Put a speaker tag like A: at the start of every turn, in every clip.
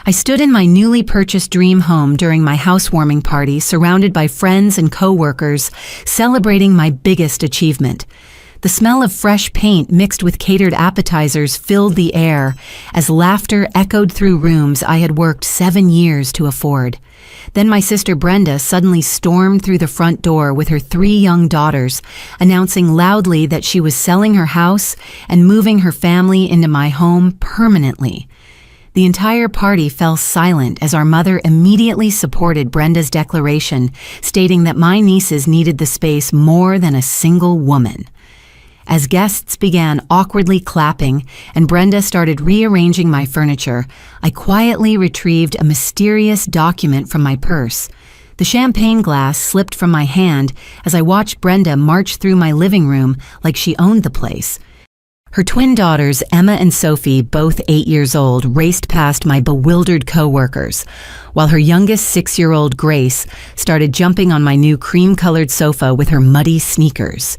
A: I stood in my newly purchased dream home during my housewarming party, surrounded by friends and co-workers, celebrating my biggest achievement. The smell of fresh paint mixed with catered appetizers filled the air as laughter echoed through rooms I had worked 7 years to afford. Then my sister Brenda suddenly stormed through the front door with her 3 young daughters, announcing loudly that she was selling her house and moving her family into my home permanently. The entire party fell silent as our mother immediately supported Brenda's declaration, stating that my nieces needed the space more than a single woman. As guests began awkwardly clapping and Brenda started rearranging my furniture, I quietly retrieved a mysterious document from my purse. The champagne glass slipped from my hand as I watched Brenda march through my living room like she owned the place. Her twin daughters, Emma and Sophie, both 8 years old, raced past my bewildered co-workers, while her youngest 6-year-old Grace started jumping on my new cream-colored sofa with her muddy sneakers.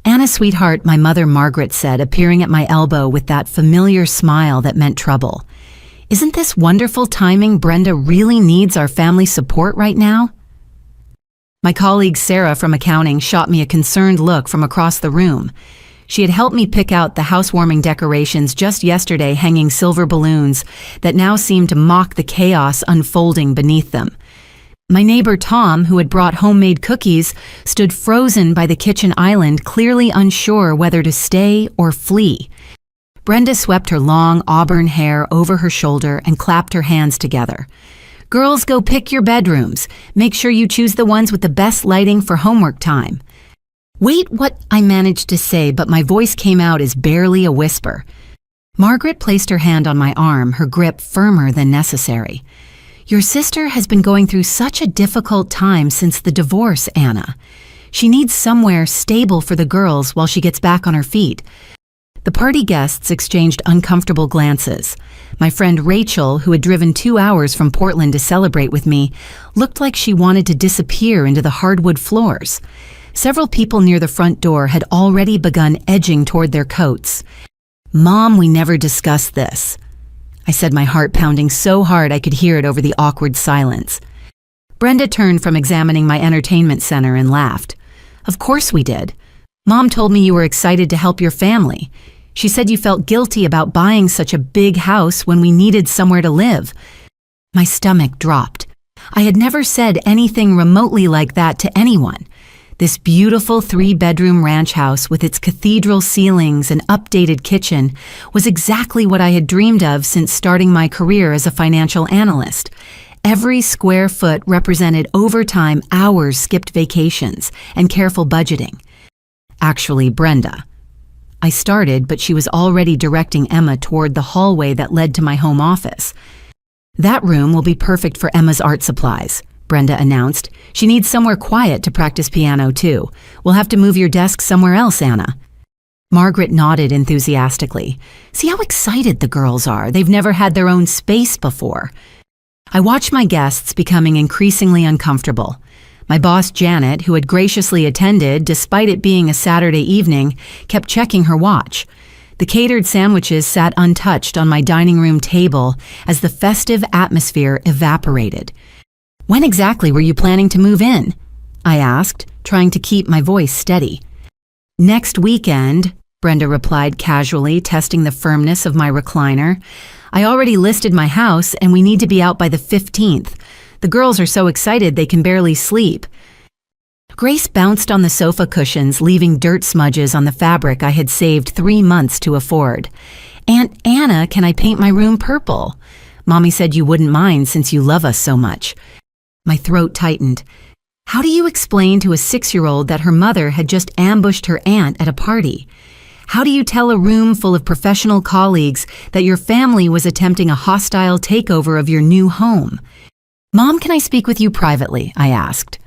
A: "Anna, sweetheart," my mother Margaret said, appearing at my elbow with that familiar smile that meant trouble. "Isn't this wonderful timing? Brenda really needs our family support right now." My colleague Sarah from accounting shot me a concerned look from across the room. She had helped me pick out the housewarming decorations just yesterday, hanging silver balloons that now seemed to mock the chaos unfolding beneath them. My neighbor Tom, who had brought homemade cookies, stood frozen by the kitchen island, clearly unsure whether to stay or flee. Brenda swept her long auburn hair over her shoulder and clapped her hands together. "Girls, go pick your bedrooms. Make sure you choose the ones with the best lighting for homework time." "Wait," what I managed to say, but my voice came out as barely a whisper. Margaret placed her hand on my arm, her grip firmer than necessary. "Your sister has been going through such a difficult time since the divorce, Anna. She needs somewhere stable for the girls while she gets back on her feet." The party guests exchanged uncomfortable glances. My friend Rachel, who had driven 2 hours from Portland to celebrate with me, looked like she wanted to disappear into the hardwood floors. Several people near the front door had already begun edging toward their coats. "Mom, we never discussed this," I said, my heart pounding so hard I could hear it over the awkward silence. Brenda turned from examining my entertainment center and laughed. "Of course we did. Mom told me you were excited to help your family. She said you felt guilty about buying such a big house when we needed somewhere to live." My stomach dropped. I had never said anything remotely like that to anyone. This beautiful 3-bedroom ranch house with its cathedral ceilings and updated kitchen was exactly what I had dreamed of since starting my career as a financial analyst. Every square foot represented overtime, hours, skipped vacations, and careful budgeting. "Actually, Brenda," I started, but she was already directing Emma toward the hallway that led to my home office. "That room will be perfect for Emma's art supplies," Brenda announced. "She needs somewhere quiet to practice piano, too. We'll have to move your desk somewhere else, Anna." Margaret nodded enthusiastically. "See how excited the girls are. They've never had their own space before." I watched my guests becoming increasingly uncomfortable. My boss, Janet, who had graciously attended despite it being a Saturday evening, kept checking her watch. The catered sandwiches sat untouched on my dining room table as the festive atmosphere evaporated. "When exactly were you planning to move in?" I asked, trying to keep my voice steady. "Next weekend," Brenda replied casually, testing the firmness of my recliner. "I already listed my house and we need to be out by the 15th. The girls are so excited they can barely sleep." Grace bounced on the sofa cushions, leaving dirt smudges on the fabric I had saved 3 months to afford. "Aunt Anna, can I paint my room purple? Mommy said you wouldn't mind since you love us so much." My throat tightened. How do you explain to a 6-year-old that her mother had just ambushed her aunt at a party? How do you tell a room full of professional colleagues that your family was attempting a hostile takeover of your new home? "Mom, can I speak with you privately?" I asked.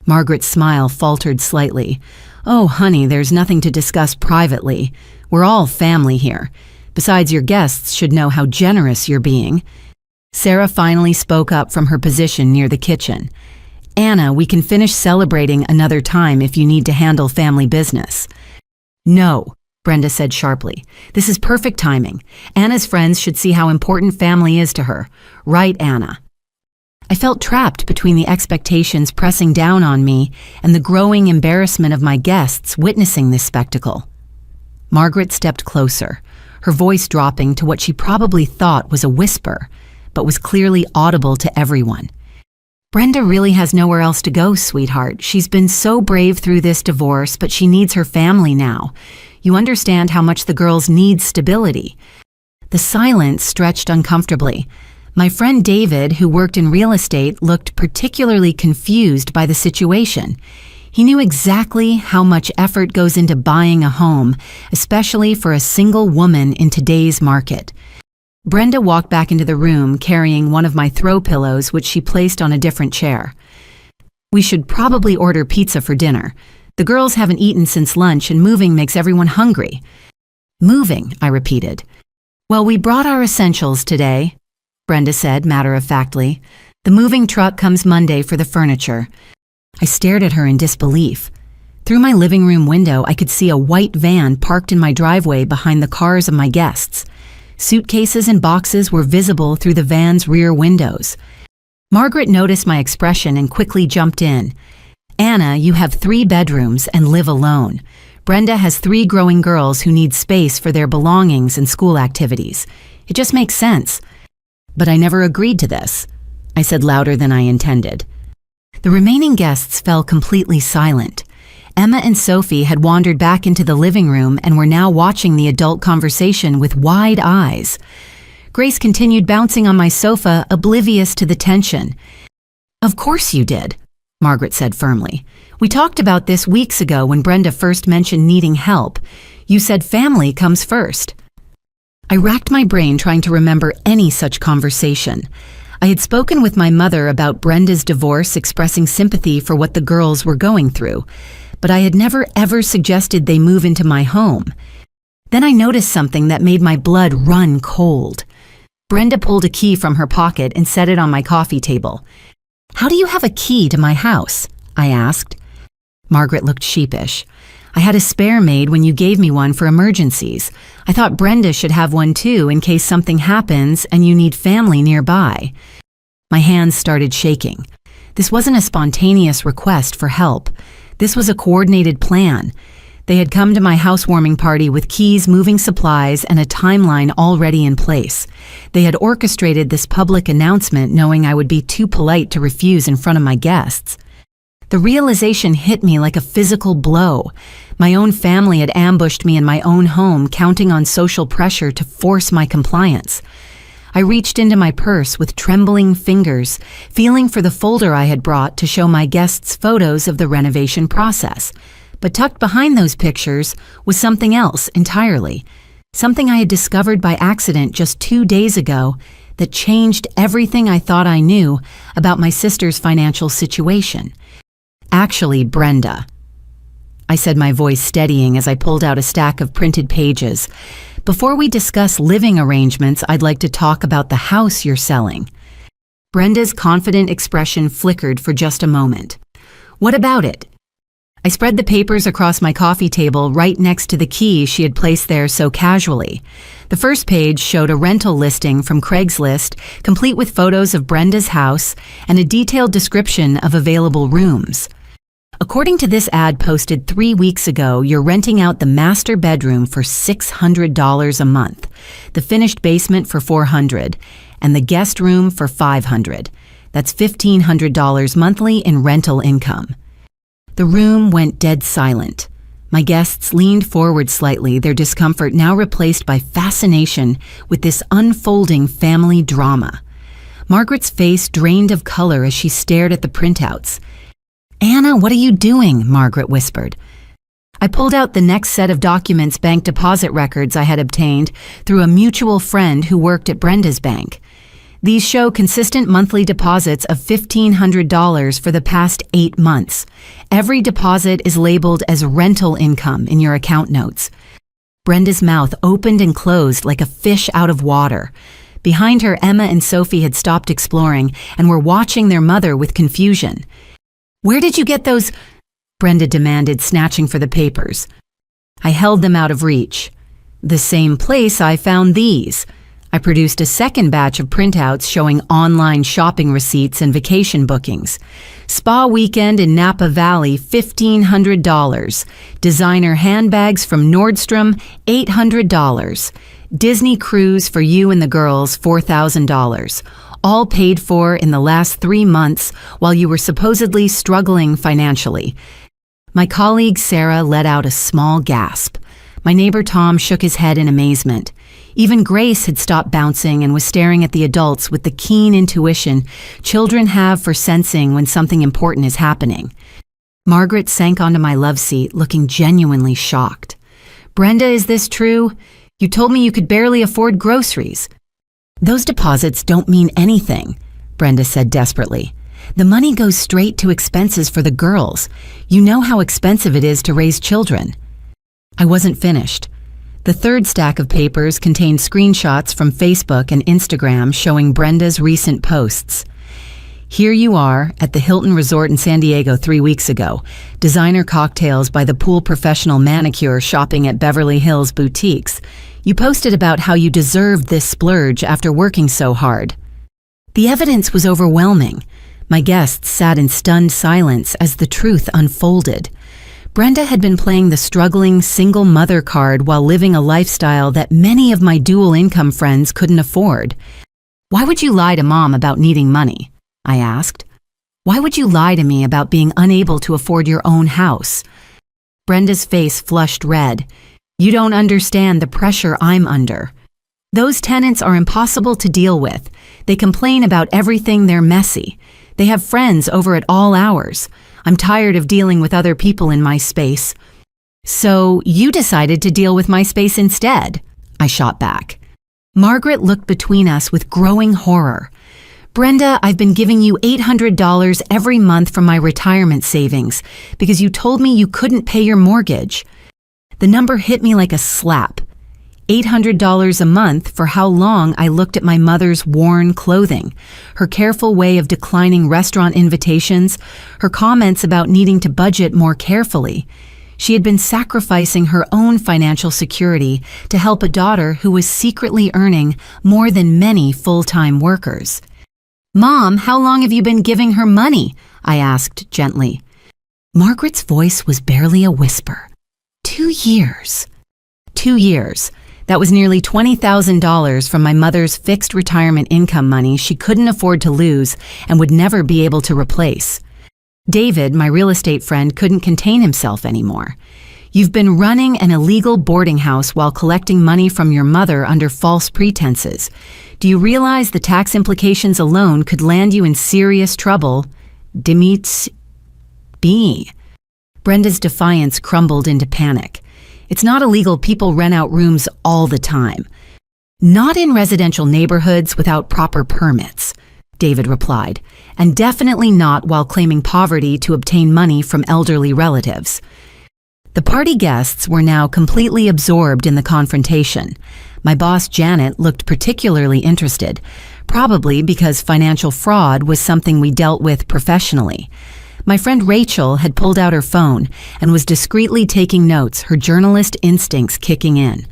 A: Margaret's smile faltered slightly. "Oh, honey, there's nothing to discuss privately. We're all family here. Besides, your guests should know how generous you're being." Sarah finally spoke up from her position near the kitchen. "Anna, we can finish celebrating another time if you need to handle family business." "No," Brenda said sharply. This is perfect timing. Anna's friends should see how important family is to her. Right, Anna? I felt trapped between the expectations pressing down on me and the growing embarrassment of my guests witnessing this spectacle. Margaret stepped closer, her voice dropping to what she probably thought was a whisper, but was clearly audible to everyone. Brenda really has nowhere else to go, sweetheart. She's been so brave through this divorce, but she needs her family now. You understand how much the girls need stability. The silence stretched uncomfortably. My friend David, who worked in real estate, looked particularly confused by the situation. He knew exactly how much effort goes into buying a home, especially for a single woman in today's market. Brenda walked back into the room carrying one of my throw pillows, which she placed on a different chair. We should probably order pizza for dinner. The girls haven't eaten since lunch and moving makes everyone hungry. Moving, I repeated. Well, we brought our essentials today, Brenda said matter-of-factly. The moving truck comes Monday for the furniture. I stared at her in disbelief. Through my living room window, I could see a white van parked in my driveway behind the cars of my guests. Suitcases and boxes were visible through the van's rear windows. Margaret noticed my expression and quickly jumped in. Anna, you have 3 bedrooms and live alone. Brenda has 3 growing girls who need space for their belongings and school activities. It just makes sense. But I never agreed to this, I said louder than I intended. The remaining guests fell completely silent. Emma and Sophie had wandered back into the living room and were now watching the adult conversation with wide eyes. Grace continued bouncing on my sofa, oblivious to the tension. Of course you did, Margaret said firmly. We talked about this weeks ago when Brenda first mentioned needing help. You said family comes first. I racked my brain trying to remember any such conversation. I had spoken with my mother about Brenda's divorce, expressing sympathy for what the girls were going through, but I had never ever suggested they move into my home. Then I noticed something that made my blood run cold. Brenda pulled a key from her pocket and set it on my coffee table. How do you have a key to my house? I asked. Margaret looked sheepish. I had a spare made when you gave me one for emergencies. I thought Brenda should have one too in case something happens and you need family nearby. My hands started shaking. This wasn't a spontaneous request for help. This was a coordinated plan. They had come to my housewarming party with keys, moving supplies, and a timeline already in place. They had orchestrated this public announcement knowing I would be too polite to refuse in front of my guests. The realization hit me like a physical blow. My own family had ambushed me in my own home, counting on social pressure to force my compliance. I reached into my purse with trembling fingers, feeling for the folder I had brought to show my guests photos of the renovation process. But tucked behind those pictures was something else entirely, something I had discovered by accident just 2 days ago that changed everything I thought I knew about my sister's financial situation. Actually, Brenda, I said, my voice steadying as I pulled out a stack of printed pages. Before we discuss living arrangements, I'd like to talk about the house you're selling. Brenda's confident expression flickered for just a moment. What about it? I spread the papers across my coffee table right next to the key she had placed there so casually. The first page showed a rental listing from Craigslist, complete with photos of Brenda's house and a detailed description of available rooms. According to this ad posted 3 weeks ago, you're renting out the master bedroom for $600 a month, the finished basement for $400, and the guest room for $500. That's $1,500 monthly in rental income. The room went dead silent. My guests leaned forward slightly, their discomfort now replaced by fascination with this unfolding family drama. Margaret's face drained of color as she stared at the printouts. Anna, what are you doing? Margaret whispered. I pulled out the next set of documents, bank deposit records I had obtained through a mutual friend who worked at Brenda's bank. These show consistent monthly deposits of $1,500 for the past 8 months. Every deposit is labeled as rental income in your account notes. Brenda's mouth opened and closed like a fish out of water. Behind her, Emma and Sophie had stopped exploring and were watching their mother with confusion. Where did you get those? Brenda demanded, snatching for the papers. I held them out of reach. The same place I found these. I produced a second batch of printouts showing online shopping receipts and vacation bookings. Spa weekend in Napa Valley, $1,500. Designer handbags from Nordstrom, $800. Disney cruise for you and the girls, $4,000. All paid for in the last 3 months while you were supposedly struggling financially. My colleague Sarah let out a small gasp. My neighbor Tom shook his head in amazement. Even Grace had stopped bouncing and was staring at the adults with the keen intuition children have for sensing when something important is happening. Margaret sank onto my love seat, looking genuinely shocked. "Brenda, is this true? You told me you could barely afford groceries." "Those deposits don't mean anything," Brenda said desperately. "The money goes straight to expenses for the girls. You know how expensive it is to raise children." I wasn't finished. The third stack of papers contained screenshots from Facebook and Instagram showing Brenda's recent posts. "Here you are at the Hilton Resort in San Diego 3 weeks ago. Designer cocktails by the pool professional manicure shopping at Beverly Hills boutiques. You posted about how you deserved this splurge after working so hard." The evidence was overwhelming. My guests sat in stunned silence as the truth unfolded. Brenda had been playing the struggling single mother card while living a lifestyle that many of my dual income friends couldn't afford. "Why would you lie to Mom about needing money?" I asked. "Why would you lie to me about being unable to afford your own house?" Brenda's face flushed red. "You don't understand the pressure I'm under. Those tenants are impossible to deal with. They complain about everything, they're messy. They have friends over at all hours. I'm tired of dealing with other people in my space." "So you decided to deal with my space instead," I shot back. Margaret looked between us with growing horror. "Brenda, I've been giving you $800 every month from my retirement savings because you told me you couldn't pay your mortgage." The number hit me like a slap. $800 a month for how long I looked at my mother's worn clothing, her careful way of declining restaurant invitations, her comments about needing to budget more carefully. She had been sacrificing her own financial security to help a daughter who was secretly earning more than many full-time workers. "Mom, how long have you been giving her money?" I asked gently. Margaret's voice was barely a whisper. 2 years. 2 years. That was nearly $20,000 from my mother's fixed retirement income money she couldn't afford to lose and would never be able to replace. David, my real estate friend, couldn't contain himself anymore. "You've been running an illegal boarding house while collecting money from your mother under false pretenses. Do you realize the tax implications alone could land you in serious trouble? Dimitz B." Brenda's defiance crumbled into panic. "It's not illegal. People rent out rooms all the time." "Not in residential neighborhoods without proper permits," David replied, "and definitely not while claiming poverty to obtain money from elderly relatives." The party guests were now completely absorbed in the confrontation. My boss Janet looked particularly interested, probably because financial fraud was something we dealt with professionally. My friend Rachel had pulled out her phone and was discreetly taking notes, her journalist instincts kicking in.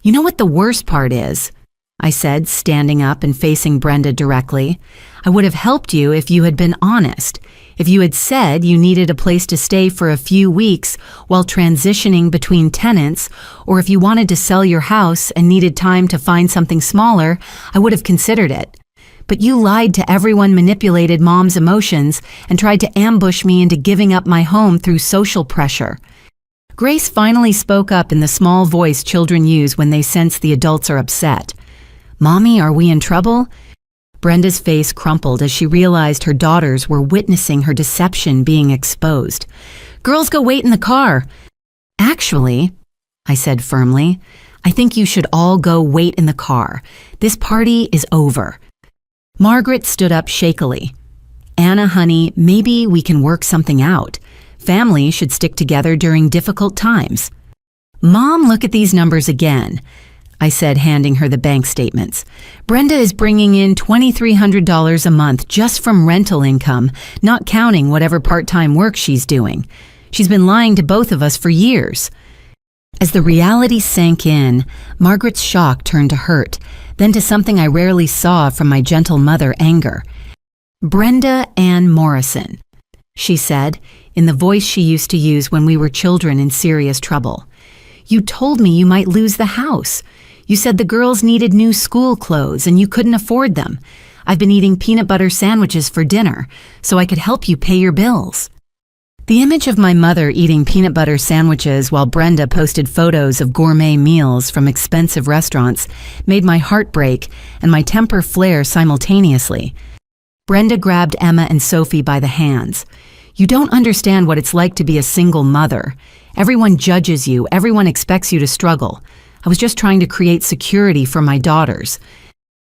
A: "You know what the worst part is?" I said, standing up and facing Brenda directly. "I would have helped you if you had been honest. If you had said you needed a place to stay for a few weeks while transitioning between tenants, or if you wanted to sell your house and needed time to find something smaller, I would have considered it. But you lied to everyone, manipulated Mom's emotions, and tried to ambush me into giving up my home through social pressure." Grace finally spoke up in the small voice children use when they sense the adults are upset. "Mommy, are we in trouble?" Brenda's face crumpled as she realized her daughters were witnessing her deception being exposed. "Girls, go wait in the car." "Actually," I said firmly, "I think you should all go wait in the car. This party is over." Margaret stood up shakily. "Anna, honey, maybe we can work something out. Family should stick together during difficult times." "Mom, look at these numbers again," I said, handing her the bank statements. "Brenda is bringing in $2,300 a month just from rental income, not counting whatever part-time work she's doing. She's been lying to both of us for years." As the reality sank in, Margaret's shock turned to hurt, then to something I rarely saw from my gentle mother, anger. "Brenda Ann Morrison," she said, in the voice she used to use when we were children in serious trouble. "You told me you might lose the house. You said the girls needed new school clothes and you couldn't afford them. I've been eating peanut butter sandwiches for dinner so I could help you pay your bills." The image of my mother eating peanut butter sandwiches while Brenda posted photos of gourmet meals from expensive restaurants made my heart break and my temper flare simultaneously. Brenda grabbed Emma and Sophie by the hands. "You don't understand what it's like to be a single mother. Everyone judges you, everyone expects you to struggle. I was just trying to create security for my daughters."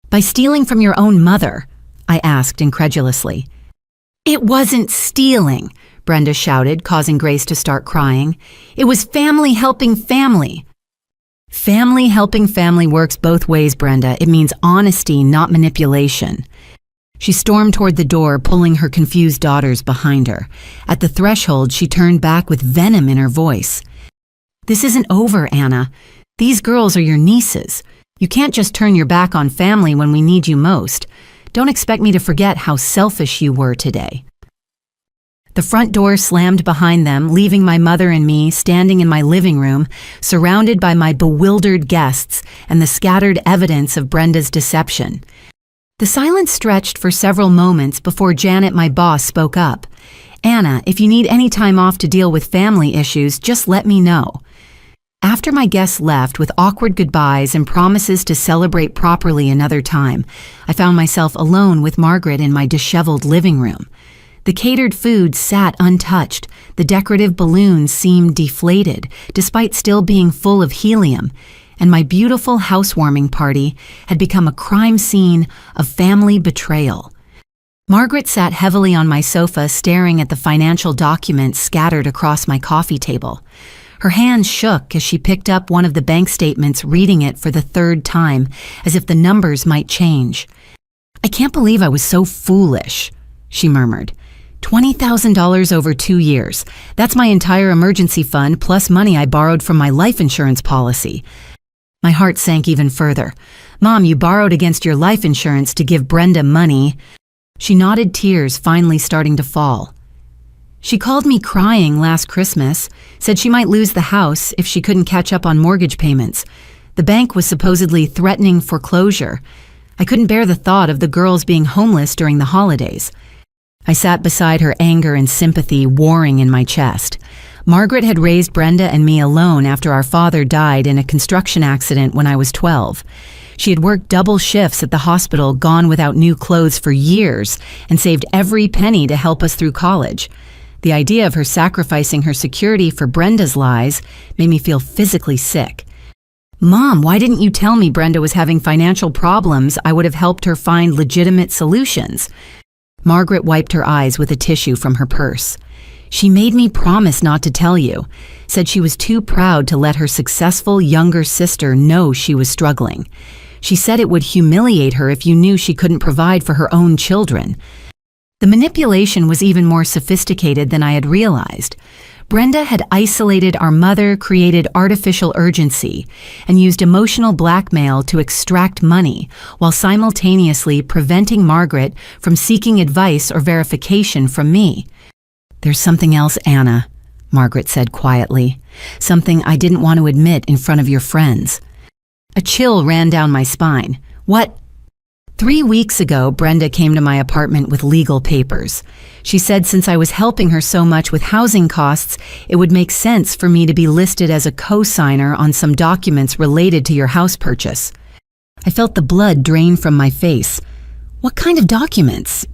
A: "By stealing from your own mother?" I asked incredulously. "It wasn't stealing," Brenda shouted, causing Grace to start crying. "It was family helping family." "Family helping family works both ways, Brenda. It means honesty, not manipulation." She stormed toward the door, pulling her confused daughters behind her. At the threshold, she turned back with venom in her voice. "This isn't over, Anna. These girls are your nieces. You can't just turn your back on family when we need you most. Don't expect me to forget how selfish you were today." The front door slammed behind them, leaving my mother and me standing in my living room, surrounded by my bewildered guests and the scattered evidence of Brenda's deception. The silence stretched for several moments before Janet, my boss, spoke up. "Anna, if you need any time off to deal with family issues, just let me know." After my guests left with awkward goodbyes and promises to celebrate properly another time, I found myself alone with Margaret in my disheveled living room. The catered food sat untouched, the decorative balloons seemed deflated, despite still being full of helium, and my beautiful housewarming party had become a crime scene of family betrayal. Margaret sat heavily on my sofa, staring at the financial documents scattered across my coffee table. Her hands shook as she picked up one of the bank statements, reading it for the third time, as if the numbers might change. "I can't believe I was so foolish," she murmured. $20,000 over 2 years. That's my entire emergency fund plus money I borrowed from my life insurance policy." My heart sank even further. "Mom, you borrowed against your life insurance to give Brenda money." She nodded, tears finally starting to fall. "She called me crying last Christmas, said she might lose the house if she couldn't catch up on mortgage payments. The bank was supposedly threatening foreclosure. I couldn't bear the thought of the girls being homeless during the holidays." I sat beside her, anger and sympathy warring in my chest. Margaret had raised Brenda and me alone after our father died in a construction accident when I was 12. She had worked double shifts at the hospital, gone without new clothes for years, and saved every penny to help us through college. The idea of her sacrificing her security for Brenda's lies made me feel physically sick. "Mom, why didn't you tell me Brenda was having financial problems? I would have helped her find legitimate solutions." Margaret wiped her eyes with a tissue from her purse. "She made me promise not to tell you. Said she was too proud to let her successful younger sister know she was struggling. She said it would humiliate her if you knew she couldn't provide for her own children." The manipulation was even more sophisticated than I had realized. Brenda had isolated our mother, created artificial urgency, and used emotional blackmail to extract money, while simultaneously preventing Margaret from seeking advice or verification from me. "There's something else, Anna," Margaret said quietly. "Something I didn't want to admit in front of your friends." A chill ran down my spine. "What?" 3 weeks ago, Brenda came to my apartment with legal papers. She said since I was helping her so much with housing costs, it would make sense for me to be listed as a co-signer on some documents related to your house purchase. I felt the blood drain from my face. "What kind of documents?"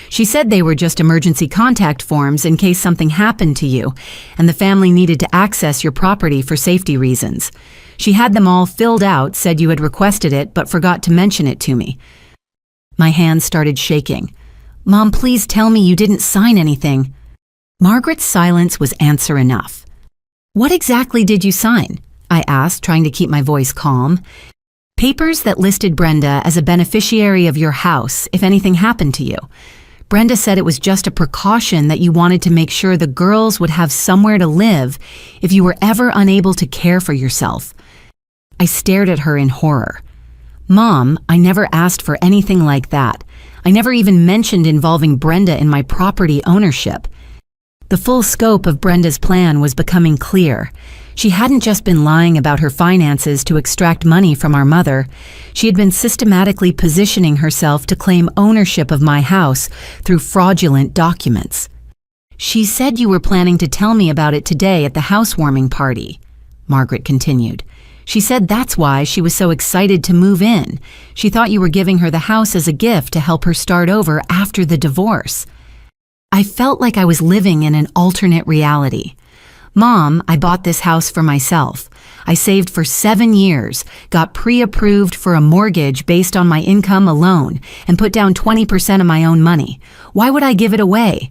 A: She said they were just emergency contact forms in case something happened to you, and the family needed to access your property for safety reasons. She had them all filled out, said you had requested it, but forgot to mention it to me. My hands started shaking. "Mom, please tell me you didn't sign anything." Margaret's silence was answer enough. "What exactly did you sign?" I asked, trying to keep my voice calm. "Papers that listed Brenda as a beneficiary of your house if anything happened to you. Brenda said it was just a precaution that you wanted to make sure the girls would have somewhere to live if you were ever unable to care for yourself. I stared at her in horror. Mom, I never asked for anything like that. I never even mentioned involving Brenda in my property ownership. The full scope of Brenda's plan was becoming clear. She hadn't just been lying about her finances to extract money from our mother. She had been systematically positioning herself to claim ownership of my house through fraudulent documents. She said you were planning to tell me about it today at the housewarming party, Margaret continued. She said that's why she was so excited to move in. She thought you were giving her the house as a gift to help her start over after the divorce. I felt like I was living in an alternate reality. Mom, I bought this house for myself. I saved for 7 years, got pre-approved for a mortgage based on my income alone, and put down 20% of my own money. Why would I give it away?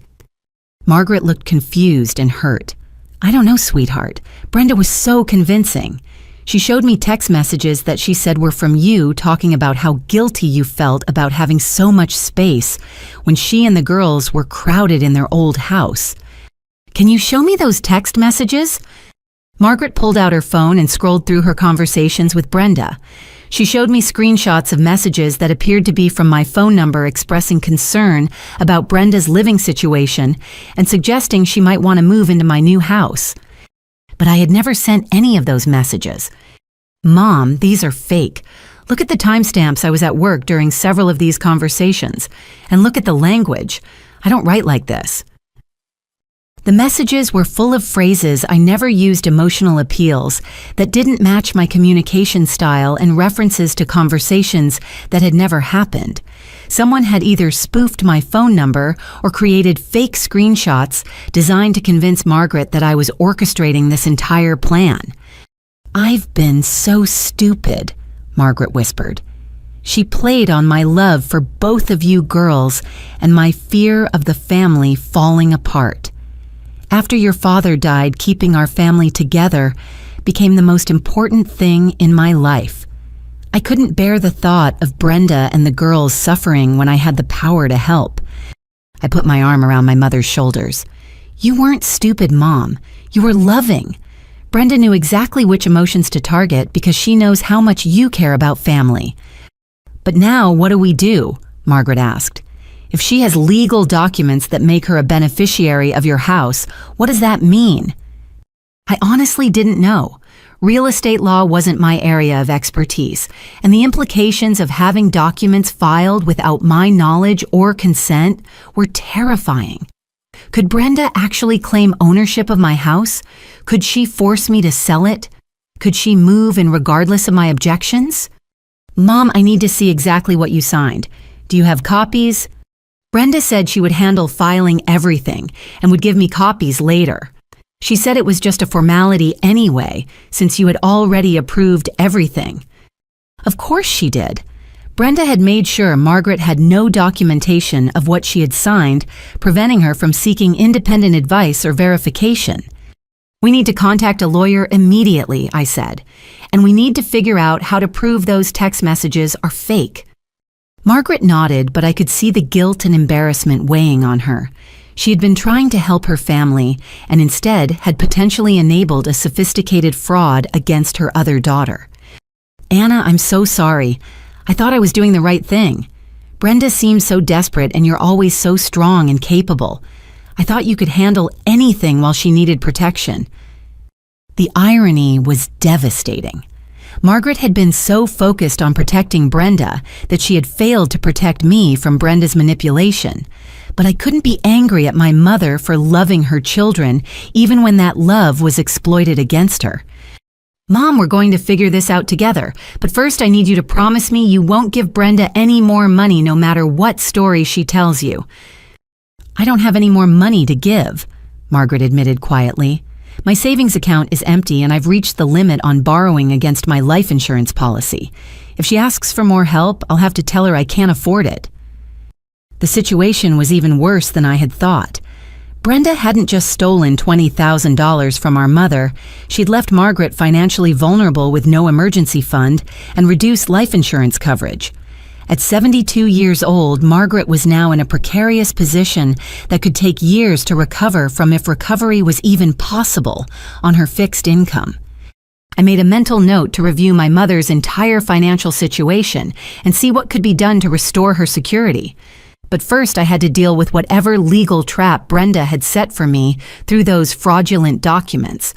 A: Margaret looked confused and hurt. I don't know, sweetheart. Brenda was so convincing. She showed me text messages that she said were from you talking about how guilty you felt about having so much space when she and the girls were crowded in their old house. Can you show me those text messages? Margaret pulled out her phone and scrolled through her conversations with Brenda. She showed me screenshots of messages that appeared to be from my phone number expressing concern about Brenda's living situation and suggesting she might want to move into my new house. But I had never sent any of those messages. Mom, these are fake. Look at the timestamps I was at work during several of these conversations, and look at the language. I don't write like this. The messages were full of phrases I never used, emotional appeals that didn't match my communication style, and references to conversations that had never happened. Someone had either spoofed my phone number or created fake screenshots designed to convince Margaret that I was orchestrating this entire plan. I've been so stupid, Margaret whispered. She played on my love for both of you girls and my fear of the family falling apart. After your father died, keeping our family together became the most important thing in my life. I couldn't bear the thought of Brenda and the girls suffering when I had the power to help. I put my arm around my mother's shoulders. You weren't stupid, Mom. You were loving. Brenda knew exactly which emotions to target because she knows how much you care about family. But now what do we do? Margaret asked. If she has legal documents that make her a beneficiary of your house, what does that mean? I honestly didn't know. Real estate law wasn't my area of expertise, and the implications of having documents filed without my knowledge or consent were terrifying. Could Brenda actually claim ownership of my house? Could she force me to sell it? Could she move in regardless of my objections? Mom, I need to see exactly what you signed. Do you have copies? Brenda said she would handle filing everything and would give me copies later. She said it was just a formality anyway, since you had already approved everything. Of course she did. Brenda had made sure Margaret had no documentation of what she had signed, preventing her from seeking independent advice or verification. We need to contact a lawyer immediately, I said, and we need to figure out how to prove those text messages are fake. Margaret nodded, but I could see the guilt and embarrassment weighing on her. She had been trying to help her family and instead had potentially enabled a sophisticated fraud against her other daughter. Anna, I'm so sorry. I thought I was doing the right thing. Brenda seems so desperate and you're always so strong and capable. I thought you could handle anything while she needed protection. The irony was devastating. Margaret had been so focused on protecting Brenda that she had failed to protect me from Brenda's manipulation. But I couldn't be angry at my mother for loving her children, even when that love was exploited against her. Mom, we're going to figure this out together, but first I need you to promise me you won't give Brenda any more money no matter what story she tells you. I don't have any more money to give, Margaret admitted quietly. My savings account is empty and I've reached the limit on borrowing against my life insurance policy. If she asks for more help, I'll have to tell her I can't afford it. The situation was even worse than I had thought. Brenda hadn't just stolen $20,000 from our mother, she'd left Margaret financially vulnerable with no emergency fund and reduced life insurance coverage. At 72 years old, Margaret was now in a precarious position that could take years to recover from, if recovery was even possible, on her fixed income. I made a mental note to review my mother's entire financial situation and see what could be done to restore her security. But first I had to deal with whatever legal trap Brenda had set for me through those fraudulent documents.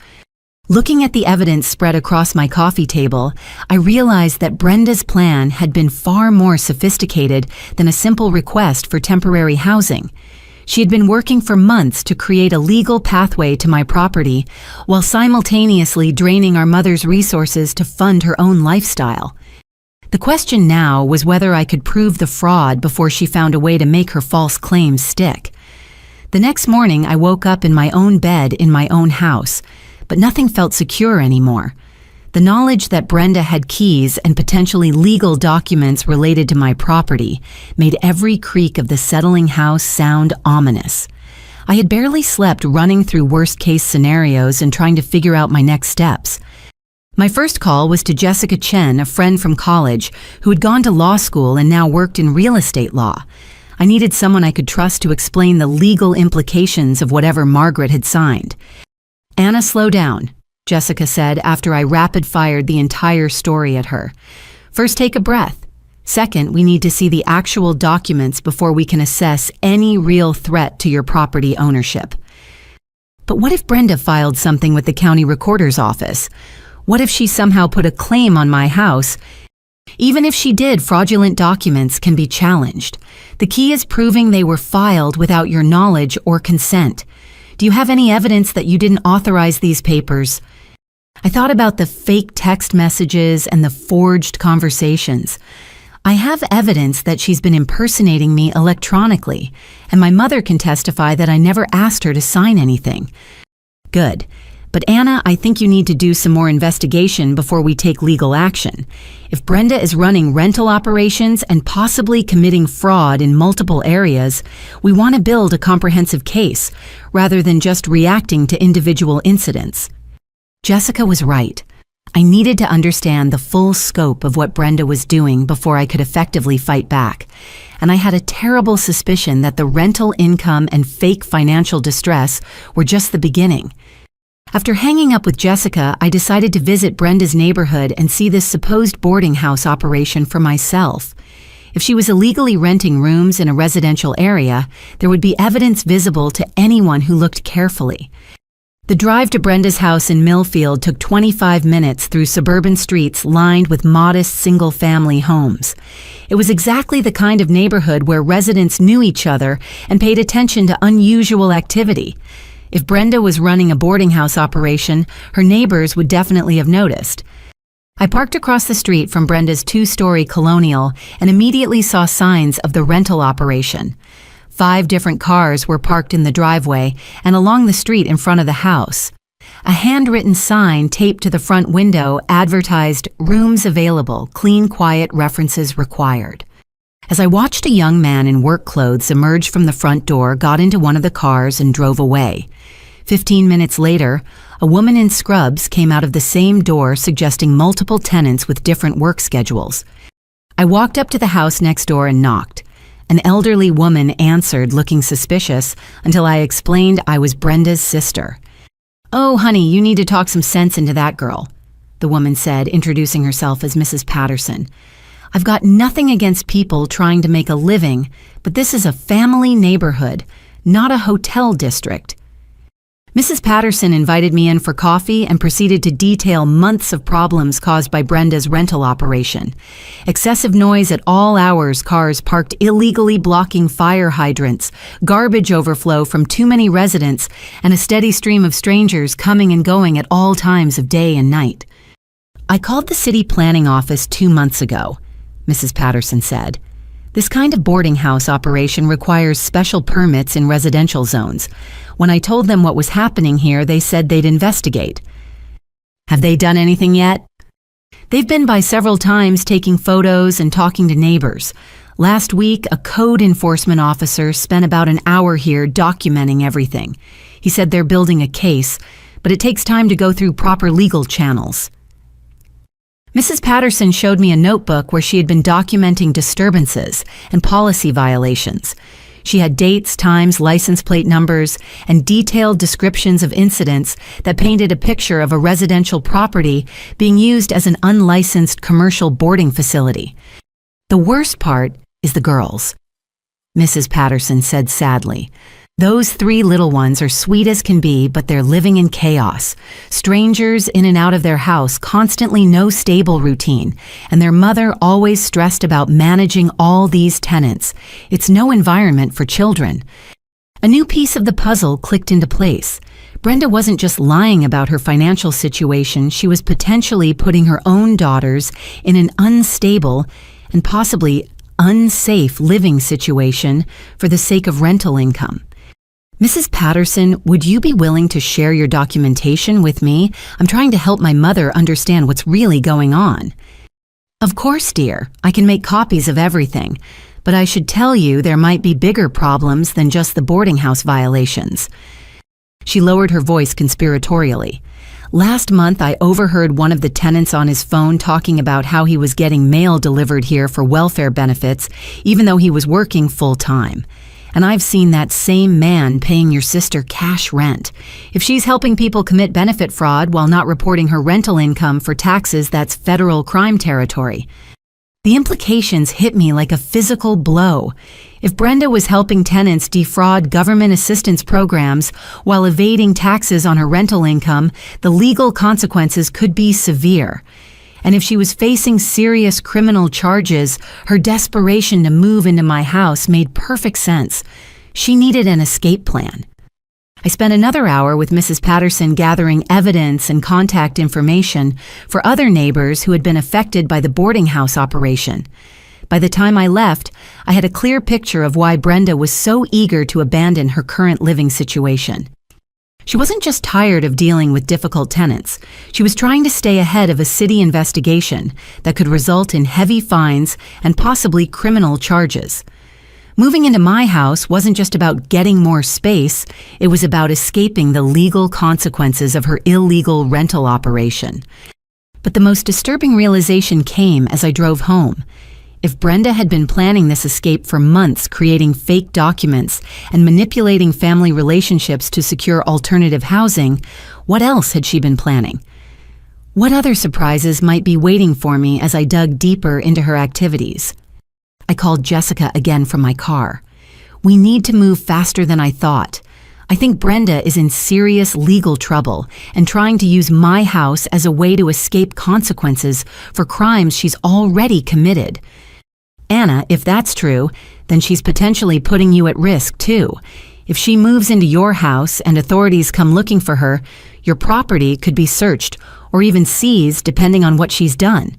A: Looking at the evidence spread across my coffee table, I realized that Brenda's plan had been far more sophisticated than a simple request for temporary housing. She had been working for months to create a legal pathway to my property, while simultaneously draining our mother's resources to fund her own lifestyle. The question now was whether I could prove the fraud before she found a way to make her false claims stick. The next morning, I woke up in my own bed in my own house, but nothing felt secure anymore. The knowledge that Brenda had keys and potentially legal documents related to my property made every creak of the settling house sound ominous. I had barely slept running through worst-case scenarios and trying to figure out my next steps. My first call was to Jessica Chen, a friend from college who had gone to law school and now worked in real estate law. I needed someone I could trust to explain the legal implications of whatever Margaret had signed. "Anna, slow down," Jessica said after I rapid-fired the entire story at her. "First, take a breath. Second, we need to see the actual documents before we can assess any real threat to your property ownership." But what if Brenda filed something with the county recorder's office? What if she somehow put a claim on my house? Even if she did, fraudulent documents can be challenged. The key is proving they were filed without your knowledge or consent. Do you have any evidence that you didn't authorize these papers? I thought about the fake text messages and the forged conversations. I have evidence that she's been impersonating me electronically, and my mother can testify that I never asked her to sign anything. Good. But Anna, I think you need to do some more investigation before we take legal action. If Brenda is running rental operations and possibly committing fraud in multiple areas, we want to build a comprehensive case rather than just reacting to individual incidents. Jessica was right. I needed to understand the full scope of what Brenda was doing before I could effectively fight back. And I had a terrible suspicion that the rental income and fake financial distress were just the beginning. After hanging up with Jessica, I decided to visit Brenda's neighborhood and see this supposed boarding house operation for myself. If she was illegally renting rooms in a residential area, there would be evidence visible to anyone who looked carefully. The drive to Brenda's house in Millfield took 25 minutes through suburban streets lined with modest single-family homes. It was exactly the kind of neighborhood where residents knew each other and paid attention to unusual activity. If Brenda was running a boarding house operation, her neighbors would definitely have noticed. I parked across the street from Brenda's two-story colonial and immediately saw signs of the rental operation. 5 different cars were parked in the driveway and along the street in front of the house. A handwritten sign taped to the front window advertised "Rooms available, clean, quiet, references required." As I watched a young man in work clothes emerge from the front door, got into one of the cars and drove away. 15 minutes later, a woman in scrubs came out of the same door suggesting multiple tenants with different work schedules. I walked up to the house next door and knocked. An elderly woman answered, looking suspicious, until I explained I was Brenda's sister. "Oh, honey, you need to talk some sense into that girl," the woman said, introducing herself as Mrs. Patterson. "I've got nothing against people trying to make a living, but this is a family neighborhood, not a hotel district." Mrs. Patterson invited me in for coffee and proceeded to detail months of problems caused by Brenda's rental operation. Excessive noise at all hours, cars parked illegally blocking fire hydrants, garbage overflow from too many residents, and a steady stream of strangers coming and going at all times of day and night. "I called the city planning office 2 months ago," Mrs. Patterson said. "This kind of boarding house operation requires special permits in residential zones. When I told them what was happening here, they said they'd investigate." "Have they done anything yet?" "They've been by several times taking photos and talking to neighbors. Last week, a code enforcement officer spent about an hour here documenting everything. He said they're building a case, but it takes time to go through proper legal channels." Mrs. Patterson showed me a notebook where she had been documenting disturbances and policy violations. She had dates, times, license plate numbers, and detailed descriptions of incidents that painted a picture of a residential property being used as an unlicensed commercial boarding facility. The worst part is the girls, Mrs. Patterson said sadly. Those 3 little ones are sweet as can be, but they're living in chaos. Strangers in and out of their house, constantly no stable routine, and their mother always stressed about managing all these tenants. It's no environment for children. A new piece of the puzzle clicked into place. Brenda wasn't just lying about her financial situation, she was potentially putting her own daughters in an unstable and possibly unsafe living situation for the sake of rental income. Mrs. Patterson, would you be willing to share your documentation with me? I'm trying to help my mother understand what's really going on. Of course, dear. I can make copies of everything. But I should tell you there might be bigger problems than just the boarding house violations. She lowered her voice conspiratorially. Last month, I overheard one of the tenants on his phone talking about how he was getting mail delivered here for welfare benefits, even though he was working full-time. And I've seen that same man paying your sister cash rent. If she's helping people commit benefit fraud while not reporting her rental income for taxes, that's federal crime territory. The implications hit me like a physical blow. If Brenda was helping tenants defraud government assistance programs while evading taxes on her rental income, the legal consequences could be severe. And if she was facing serious criminal charges, her desperation to move into my house made perfect sense. She needed an escape plan. I spent another hour with Mrs. Patterson gathering evidence and contact information for other neighbors who had been affected by the boarding house operation. By the time I left, I had a clear picture of why Brenda was so eager to abandon her current living situation. She wasn't just tired of dealing with difficult tenants. She was trying to stay ahead of a city investigation that could result in heavy fines and possibly criminal charges. Moving into my house wasn't just about getting more space, it was about escaping the legal consequences of her illegal rental operation. But the most disturbing realization came as I drove home. If Brenda had been planning this escape for months, creating fake documents and manipulating family relationships to secure alternative housing, what else had she been planning? What other surprises might be waiting for me as I dug deeper into her activities? I called Jessica again from my car. We need to move faster than I thought. I think Brenda is in serious legal trouble and trying to use my house as a way to escape consequences for crimes she's already committed. Anna, if that's true, then she's potentially putting you at risk too. If she moves into your house and authorities come looking for her, your property could be searched or even seized depending on what she's done.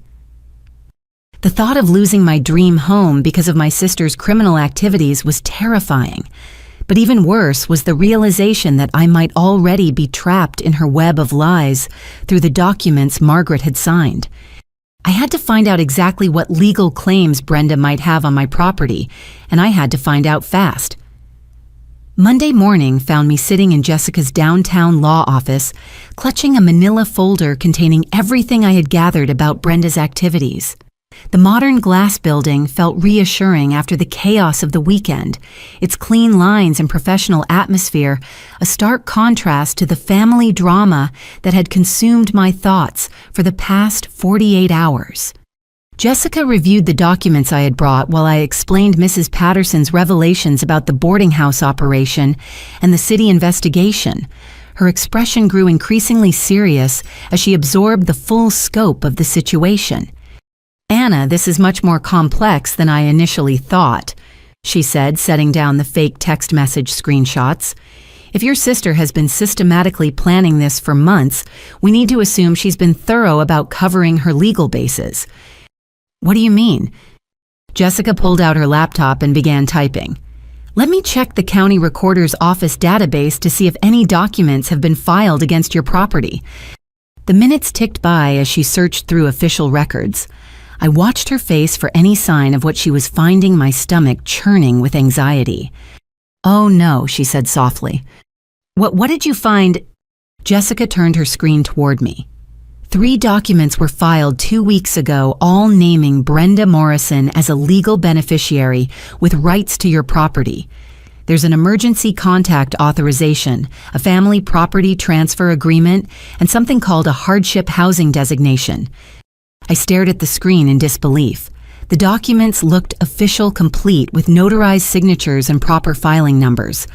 A: The thought of losing my dream home because of my sister's criminal activities was terrifying. But even worse was the realization that I might already be trapped in her web of lies through the documents Margaret had signed. I had to find out exactly what legal claims Brenda might have on my property, and I had to find out fast. Monday morning found me sitting in Jessica's downtown law office, clutching a manila folder containing everything I had gathered about Brenda's activities. The modern glass building felt reassuring after the chaos of the weekend, its clean lines and professional atmosphere a stark contrast to the family drama that had consumed my thoughts for the past 48 hours. Jessica reviewed the documents I had brought while I explained Mrs. Patterson's revelations about the boarding house operation and the city investigation. Her expression grew increasingly serious as she absorbed the full scope of the situation. Anna, this is much more complex than I initially thought, she said, setting down the fake text message screenshots. If your sister has been systematically planning this for months, we need to assume she's been thorough about covering her legal bases. What do you mean? Jessica pulled out her laptop and began typing. Let me check the county recorder's office database to see if any documents have been filed against your property. The minutes ticked by as she searched through official records. I watched her face for any sign of what she was finding my stomach churning with anxiety. Oh no, she said softly. What did you find? Jessica turned her screen toward me. 3 documents were filed 2 weeks ago, all naming Brenda Morrison as a legal beneficiary with rights to your property. There's an emergency contact authorization, a family property transfer agreement, and something called a hardship housing designation. I stared at the screen in disbelief. The documents looked official, complete, with notarized signatures and proper filing numbers.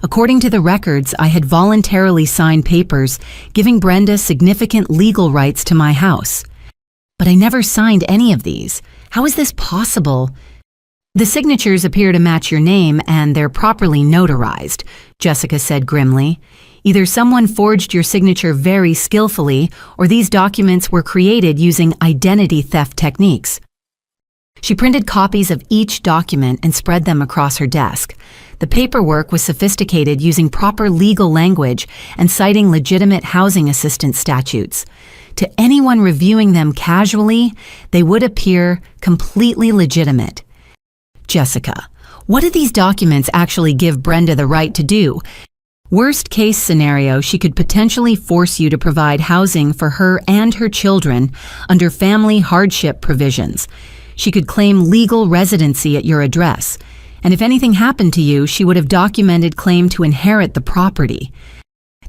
A: According to the records, I had voluntarily signed papers giving Brenda significant legal rights to my house. But I never signed any of these. How is this possible? The signatures appear to match your name, and they're properly notarized, Jessica said grimly. Either someone forged your signature very skillfully, or these documents were created using identity theft techniques. She printed copies of each document and spread them across her desk. The paperwork was sophisticated, using proper legal language and citing legitimate housing assistance statutes. To anyone reviewing them casually, they would appear completely legitimate. Jessica, what do these documents actually give Brenda the right to do? Worst case scenario, she could potentially force you to provide housing for her and her children under family hardship provisions. She could claim legal residency at your address. And if anything happened to you, she would have documented claim to inherit the property.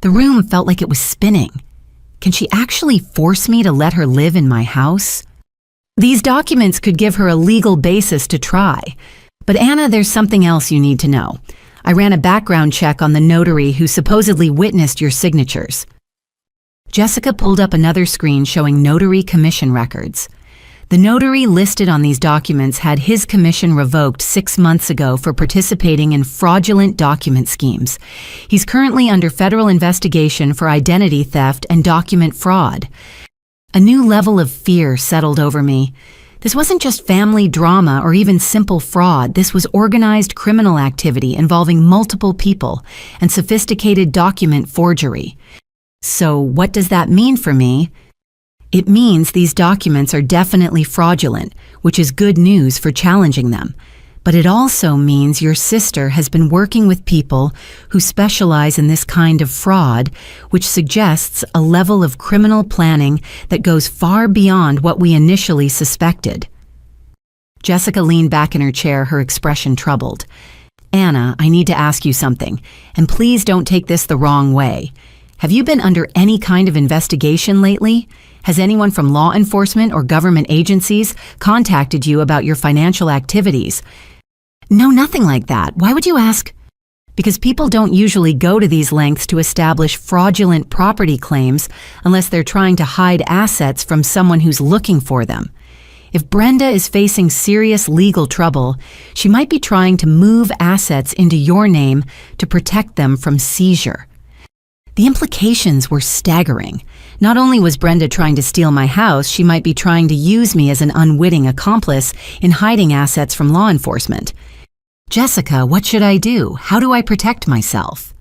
A: The room felt like it was spinning. Can she actually force me to let her live in my house? These documents could give her a legal basis to try. But Anna, there's something else you need to know. I ran a background check on the notary who supposedly witnessed your signatures. Jessica pulled up another screen showing notary commission records. The notary listed on these documents had his commission revoked 6 months ago for participating in fraudulent document schemes. He's currently under federal investigation for identity theft and document fraud. A new level of fear settled over me. This wasn't just family drama or even simple fraud. This was organized criminal activity involving multiple people and sophisticated document forgery. So what does that mean for me? It means these documents are definitely fraudulent, which is good news for challenging them. But it also means your sister has been working with people who specialize in this kind of fraud, which suggests a level of criminal planning that goes far beyond what we initially suspected. Jessica leaned back in her chair, her expression troubled. Anna, I need to ask you something, and please don't take this the wrong way. Have you been under any kind of investigation lately? Has anyone from law enforcement or government agencies contacted you about your financial activities? No, nothing like that. Why would you ask? Because people don't usually go to these lengths to establish fraudulent property claims unless they're trying to hide assets from someone who's looking for them. If Brenda is facing serious legal trouble, she might be trying to move assets into your name to protect them from seizure. The implications were staggering. Not only was Brenda trying to steal my house, she might be trying to use me as an unwitting accomplice in hiding assets from law enforcement. Jessica, what should I do? How do I protect myself?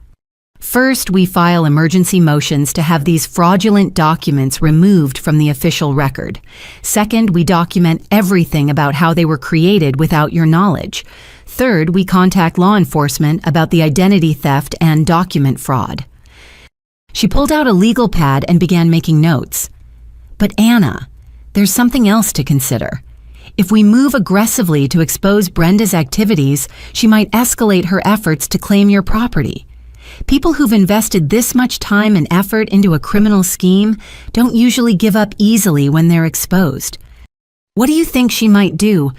A: First, we file emergency motions to have these fraudulent documents removed from the official record. Second, we document everything about how they were created without your knowledge. Third, we contact law enforcement about the identity theft and document fraud. She pulled out a legal pad and began making notes. But Anna, there's something else to consider. If we move aggressively to expose Brenda's activities, she might escalate her efforts to claim your property. People who've invested this much time and effort into a criminal scheme don't usually give up easily when they're exposed. What do you think she might do?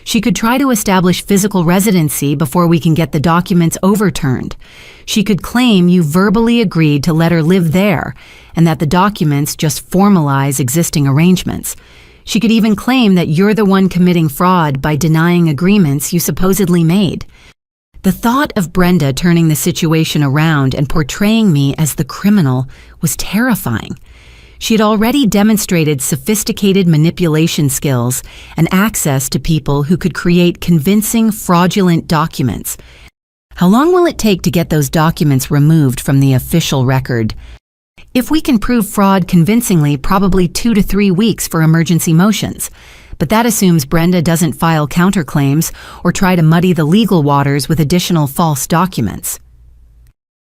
A: She could try to establish physical residency before we can get the documents overturned. She could claim you verbally agreed to let her live there and that the documents just formalize existing arrangements. She could even claim that you're the one committing fraud by denying agreements you supposedly made. The thought of Brenda turning the situation around and portraying me as the criminal was terrifying. She had already demonstrated sophisticated manipulation skills and access to people who could create convincing, fraudulent documents. How long will it take to get those documents removed from the official record? If we can prove fraud convincingly, probably 2 to 3 weeks for emergency motions. But that assumes Brenda doesn't file counterclaims or try to muddy the legal waters with additional false documents.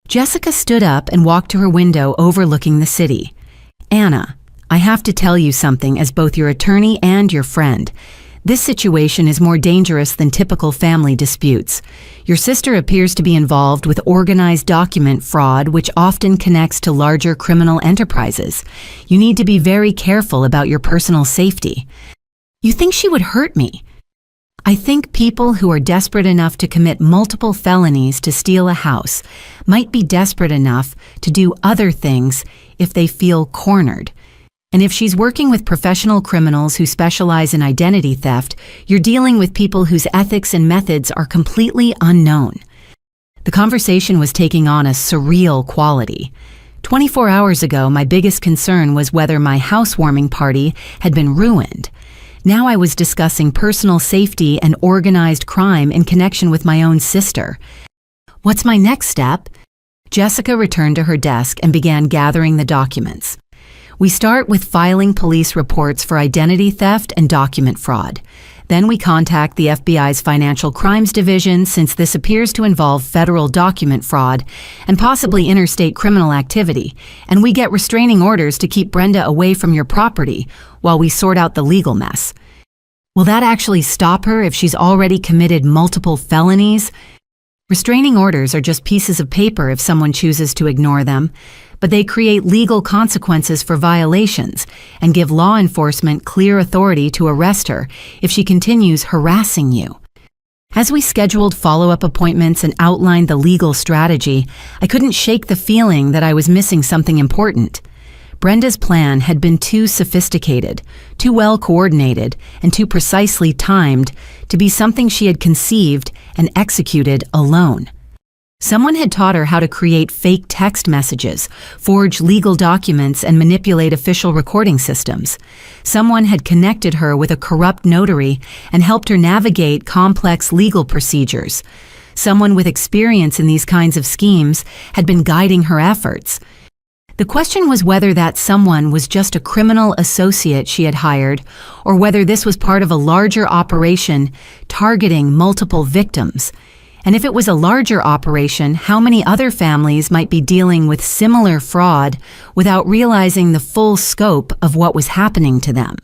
A: Jessica stood up and walked to her window overlooking the city. Anna, I have to tell you something as both your attorney and your friend. This situation is more dangerous than typical family disputes. Your sister appears to be involved with organized document fraud, which often connects to larger criminal enterprises. You need to be very careful about your personal safety. You think she would hurt me? I think people who are desperate enough to commit multiple felonies to steal a house might be desperate enough to do other things if they feel cornered. And if she's working with professional criminals who specialize in identity theft, you're dealing with people whose ethics and methods are completely unknown. The conversation was taking on a surreal quality. 24 hours ago, my biggest concern was whether my housewarming party had been ruined. Now I was discussing personal safety and organized crime in connection with my own sister. What's my next step? Jessica returned to her desk and began gathering the documents. We start with filing police reports for identity theft and document fraud. Then we contact the FBI's Financial Crimes Division, since this appears to involve federal document fraud and possibly interstate criminal activity, and we get restraining orders to keep Brenda away from your property while we sort out the legal mess. Will that actually stop her if she's already committed multiple felonies? Restraining orders are just pieces of paper if someone chooses to ignore them, but they create legal consequences for violations and give law enforcement clear authority to arrest her if she continues harassing you. As we scheduled follow-up appointments and outlined the legal strategy, I couldn't shake the feeling that I was missing something important. Brenda's plan had been too sophisticated, too well coordinated, and too precisely timed to be something she had conceived and executed alone. Someone had taught her how to create fake text messages, forge legal documents, and manipulate official recording systems. Someone had connected her with a corrupt notary and helped her navigate complex legal procedures. Someone with experience in these kinds of schemes had been guiding her efforts. The question was whether that someone was just a criminal associate she had hired, or whether this was part of a larger operation targeting multiple victims. And if it was a larger operation, how many other families might be dealing with similar fraud without realizing the full scope of what was happening to them?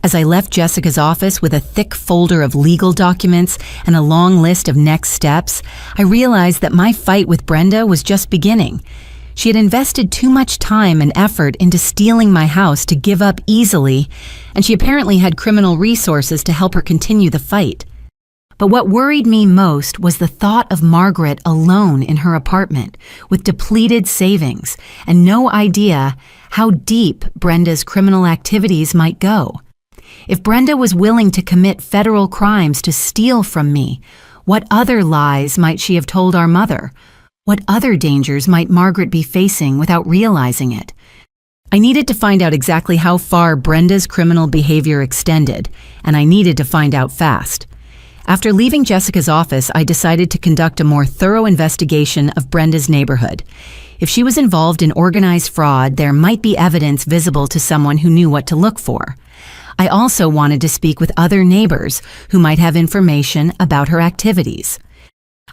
A: As I left Jessica's office with a thick folder of legal documents and a long list of next steps, I realized that my fight with Brenda was just beginning. She had invested too much time and effort into stealing my house to give up easily, and she apparently had criminal resources to help her continue the fight. But what worried me most was the thought of Margaret alone in her apartment, with depleted savings and no idea how deep Brenda's criminal activities might go. If Brenda was willing to commit federal crimes to steal from me, what other lies might she have told our mother? What other dangers might Margaret be facing without realizing it? I needed to find out exactly how far Brenda's criminal behavior extended, and I needed to find out fast. After leaving Jessica's office, I decided to conduct a more thorough investigation of Brenda's neighborhood. If she was involved in organized fraud, there might be evidence visible to someone who knew what to look for. I also wanted to speak with other neighbors who might have information about her activities.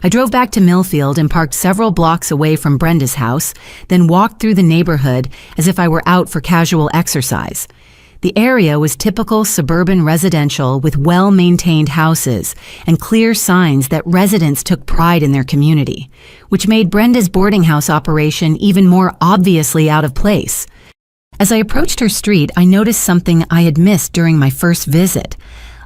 A: I drove back to Millfield and parked several blocks away from Brenda's house, then walked through the neighborhood as if I were out for casual exercise. The area was typical suburban residential with well-maintained houses and clear signs that residents took pride in their community, which made Brenda's boarding house operation even more obviously out of place. As I approached her street, I noticed something I had missed during my first visit.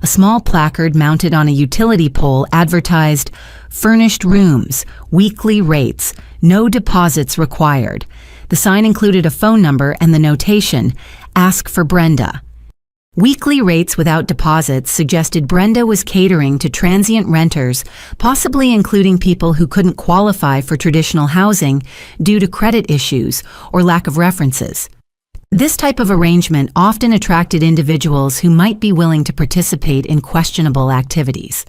A: A small placard mounted on a utility pole advertised, "Furnished rooms, weekly rates, no deposits required." The sign included a phone number and the notation, "Ask for Brenda." Weekly rates without deposits suggested Brenda was catering to transient renters, possibly including people who couldn't qualify for traditional housing due to credit issues or lack of references. This type of arrangement often attracted individuals who might be willing to participate in questionable activities.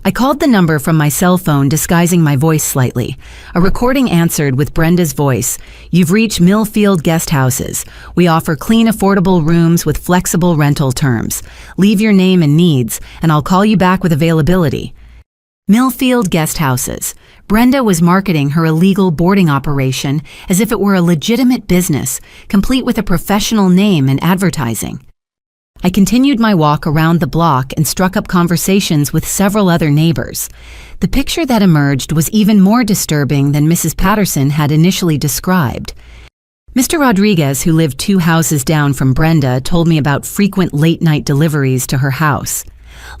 A: I called the number from my cell phone, disguising my voice slightly. A recording answered with Brenda's voice. "You've reached Millfield Guest Houses. We offer clean, affordable rooms with flexible rental terms. Leave your name and needs, and I'll call you back with availability." Millfield Guest Houses. Brenda was marketing her illegal boarding operation as if it were a legitimate business, complete with a professional name and advertising. I continued my walk around the block and struck up conversations with several other neighbors. The picture that emerged was even more disturbing than Mrs. Patterson had initially described. Mr. Rodriguez, who lived 2 houses down from Brenda, told me about frequent late-night deliveries to her house.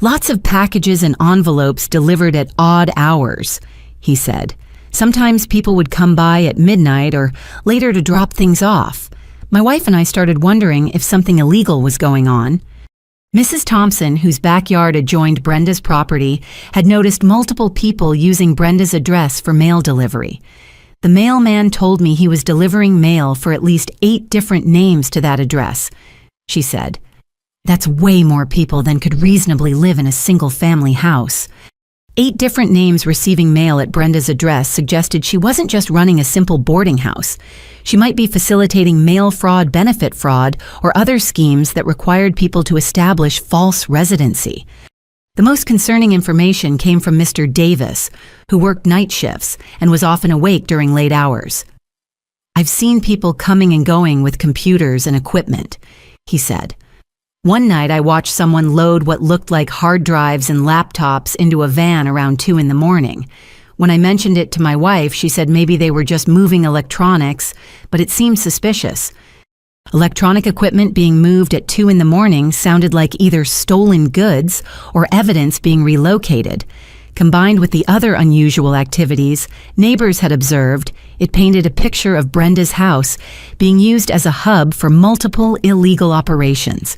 A: Lots of packages and envelopes delivered at odd hours, he said. Sometimes people would come by at midnight or later to drop things off. My wife and I started wondering if something illegal was going on. Mrs. Thompson, whose backyard adjoined Brenda's property, had noticed multiple people using Brenda's address for mail delivery. The mailman told me he was delivering mail for at least 8 different names to that address, she said. That's way more people than could reasonably live in a single-family house. 8 different names receiving mail at Brenda's address suggested she wasn't just running a simple boarding house. She might be facilitating mail fraud, benefit fraud, or other schemes that required people to establish false residency. The most concerning information came from Mr. Davis, who worked night shifts and was often awake during late hours. I've seen people coming and going with computers and equipment, he said. One night I watched someone load what looked like hard drives and laptops into a van around 2 in the morning. When I mentioned it to my wife, she said maybe they were just moving electronics, but it seemed suspicious. Electronic equipment being moved at 2 in the morning sounded like either stolen goods or evidence being relocated. Combined with the other unusual activities neighbors had observed, it painted a picture of Brenda's house being used as a hub for multiple illegal operations.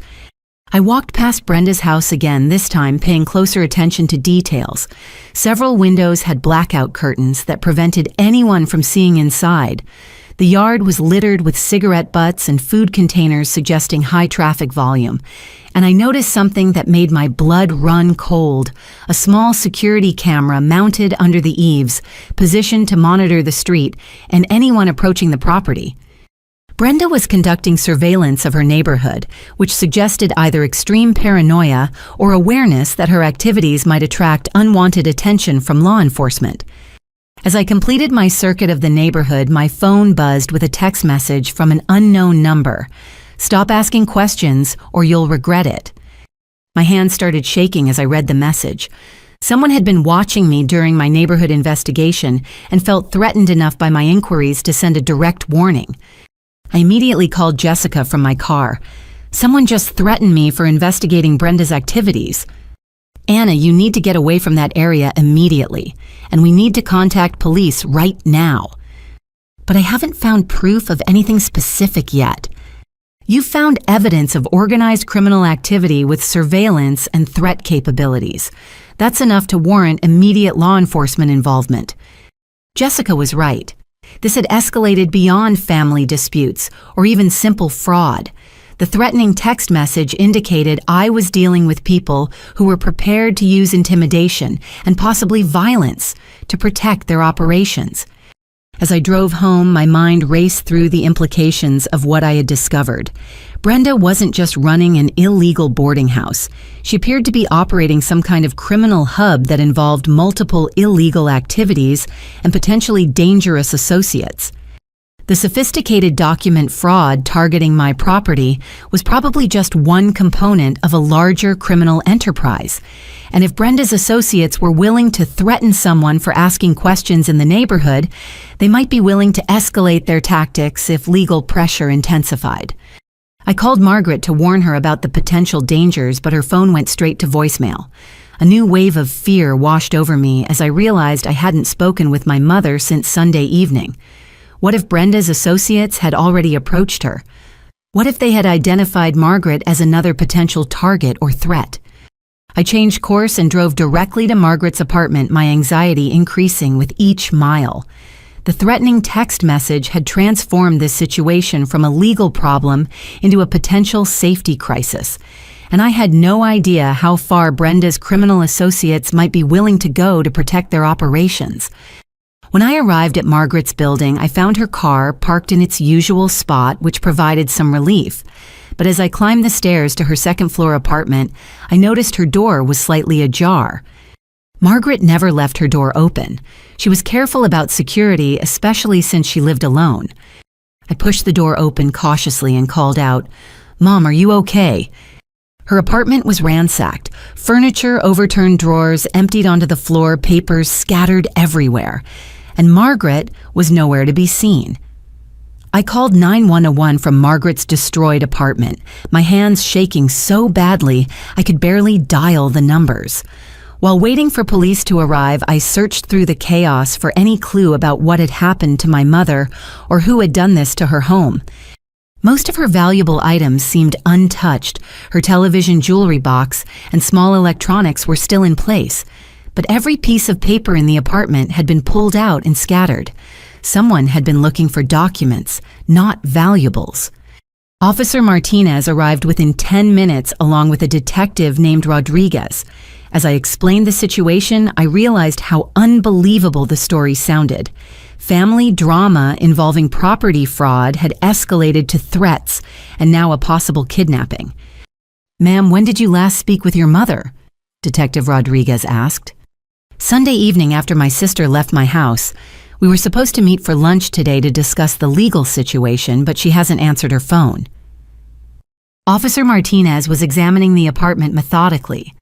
A: I walked past Brenda's house again, this time paying closer attention to details. Several windows had blackout curtains that prevented anyone from seeing inside. The yard was littered with cigarette butts and food containers suggesting high traffic volume. And I noticed something that made my blood run cold. A small security camera mounted under the eaves, positioned to monitor the street and anyone approaching the property. Brenda was conducting surveillance of her neighborhood, which suggested either extreme paranoia or awareness that her activities might attract unwanted attention from law enforcement. As I completed my circuit of the neighborhood, my phone buzzed with a text message from an unknown number. Stop asking questions or you'll regret it. My hand started shaking as I read the message. Someone had been watching me during my neighborhood investigation and felt threatened enough by my inquiries to send a direct warning. I immediately called Jessica from my car. Someone just threatened me for investigating Brenda's activities. Anna, you need to get away from that area immediately, and we need to contact police right now. But I haven't found proof of anything specific yet. You found evidence of organized criminal activity with surveillance and threat capabilities. That's enough to warrant immediate law enforcement involvement. Jessica was right. This had escalated beyond family disputes or even simple fraud. The threatening text message indicated I was dealing with people who were prepared to use intimidation and possibly violence to protect their operations. As I drove home, my mind raced through the implications of what I had discovered. Brenda wasn't just running an illegal boarding house. She appeared to be operating some kind of criminal hub that involved multiple illegal activities and potentially dangerous associates. The sophisticated document fraud targeting my property was probably just one component of a larger criminal enterprise. And if Brenda's associates were willing to threaten someone for asking questions in the neighborhood, they might be willing to escalate their tactics if legal pressure intensified. I called Margaret to warn her about the potential dangers, but her phone went straight to voicemail. A new wave of fear washed over me as I realized I hadn't spoken with my mother since Sunday evening. What if Brenda's associates had already approached her? What if they had identified Margaret as another potential target or threat? I changed course and drove directly to Margaret's apartment, my anxiety increasing with each mile. The threatening text message had transformed this situation from a legal problem into a potential safety crisis, and I had no idea how far Brenda's criminal associates might be willing to go to protect their operations. When I arrived at Margaret's building, I found her car parked in its usual spot, which provided some relief. But as I climbed the stairs to her second-floor apartment, I noticed her door was slightly ajar. Margaret never left her door open. She was careful about security, especially since she lived alone. I pushed the door open cautiously and called out, "Mom, are you okay?" Her apartment was ransacked. Furniture, overturned drawers, emptied onto the floor, papers scattered everywhere. And Margaret was nowhere to be seen. I called 911 from Margaret's destroyed apartment, my hands shaking so badly I could barely dial the numbers. While waiting for police to arrive, I searched through the chaos for any clue about what had happened to my mother or who had done this to her home. Most of her valuable items seemed untouched. Her television, jewelry box, and small electronics were still in place, but every piece of paper in the apartment had been pulled out and scattered. Someone had been looking for documents, not valuables. Officer Martinez arrived within 10 minutes along with a detective named Rodriguez. As I explained the situation, I realized how unbelievable the story sounded. Family drama involving property fraud had escalated to threats and now a possible kidnapping. "Ma'am, when did you last speak with your mother?" Detective Rodriguez asked. "Sunday evening after my sister left my house. We were supposed to meet for lunch today to discuss the legal situation, but she hasn't answered her phone." Officer Martinez was examining the apartment methodically.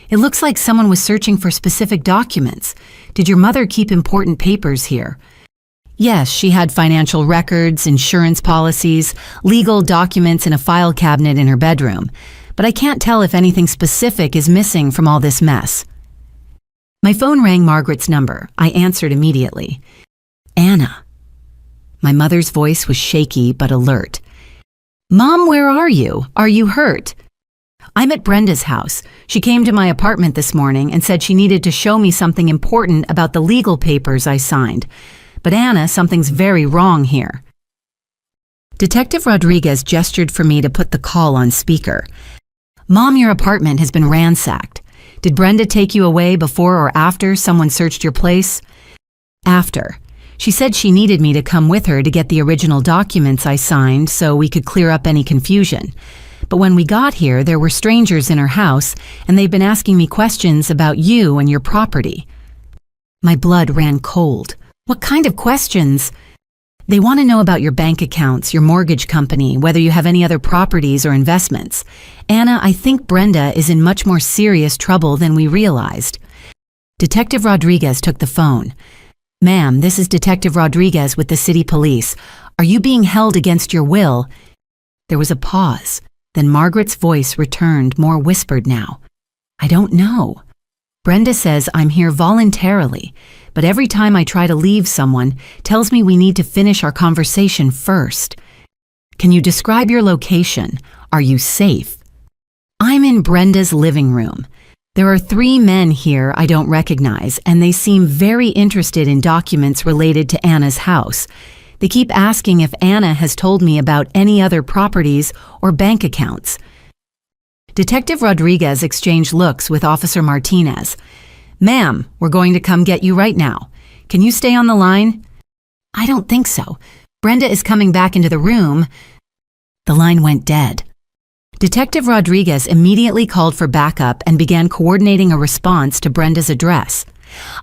A: "It looks like someone was searching for specific documents. Did your mother keep important papers here?" "Yes, she had financial records, insurance policies, legal documents in a file cabinet in her bedroom, but I can't tell if anything specific is missing from all this mess." My phone rang Margaret's number. I answered immediately. "Anna." My mother's voice was shaky but alert. "Mom, where are you? Are you hurt?" "I'm at Brenda's house. She came to my apartment this morning and said she needed to show me something important about the legal papers I signed. But Anna, something's very wrong here." Detective Rodriguez gestured for me to put the call on speaker. "Mom, your apartment has been ransacked. Did Brenda take you away before or after someone searched your place?" "After. She said she needed me to come with her to get the original documents I signed so we could clear up any confusion. But when we got here, there were strangers in her house, and they've been asking me questions about you and your property." My blood ran cold. "What kind of questions?" "They want to know about your bank accounts, your mortgage company, whether you have any other properties or investments. Anna, I think Brenda is in much more serious trouble than we realized." Detective Rodriguez took the phone. "Ma'am, this is Detective Rodriguez with the city police. Are you being held against your will?" There was a pause. Then Margaret's voice returned, more whispered now. "I don't know. Brenda says I'm here voluntarily, but every time I try to leave someone, tells me we need to finish our conversation first. Can you describe your location? Are you safe?" "I'm in Brenda's living room. There are 3 men here I don't recognize, and they seem very interested in documents related to Anna's house. They keep asking if Anna has told me about any other properties or bank accounts." Detective Rodriguez exchanged looks with Officer Martinez. "Ma'am, we're going to come get you right now. Can you stay on the line?" "I don't think so. Brenda is coming back into the room." The line went dead. Detective Rodriguez immediately called for backup and began coordinating a response to Brenda's address.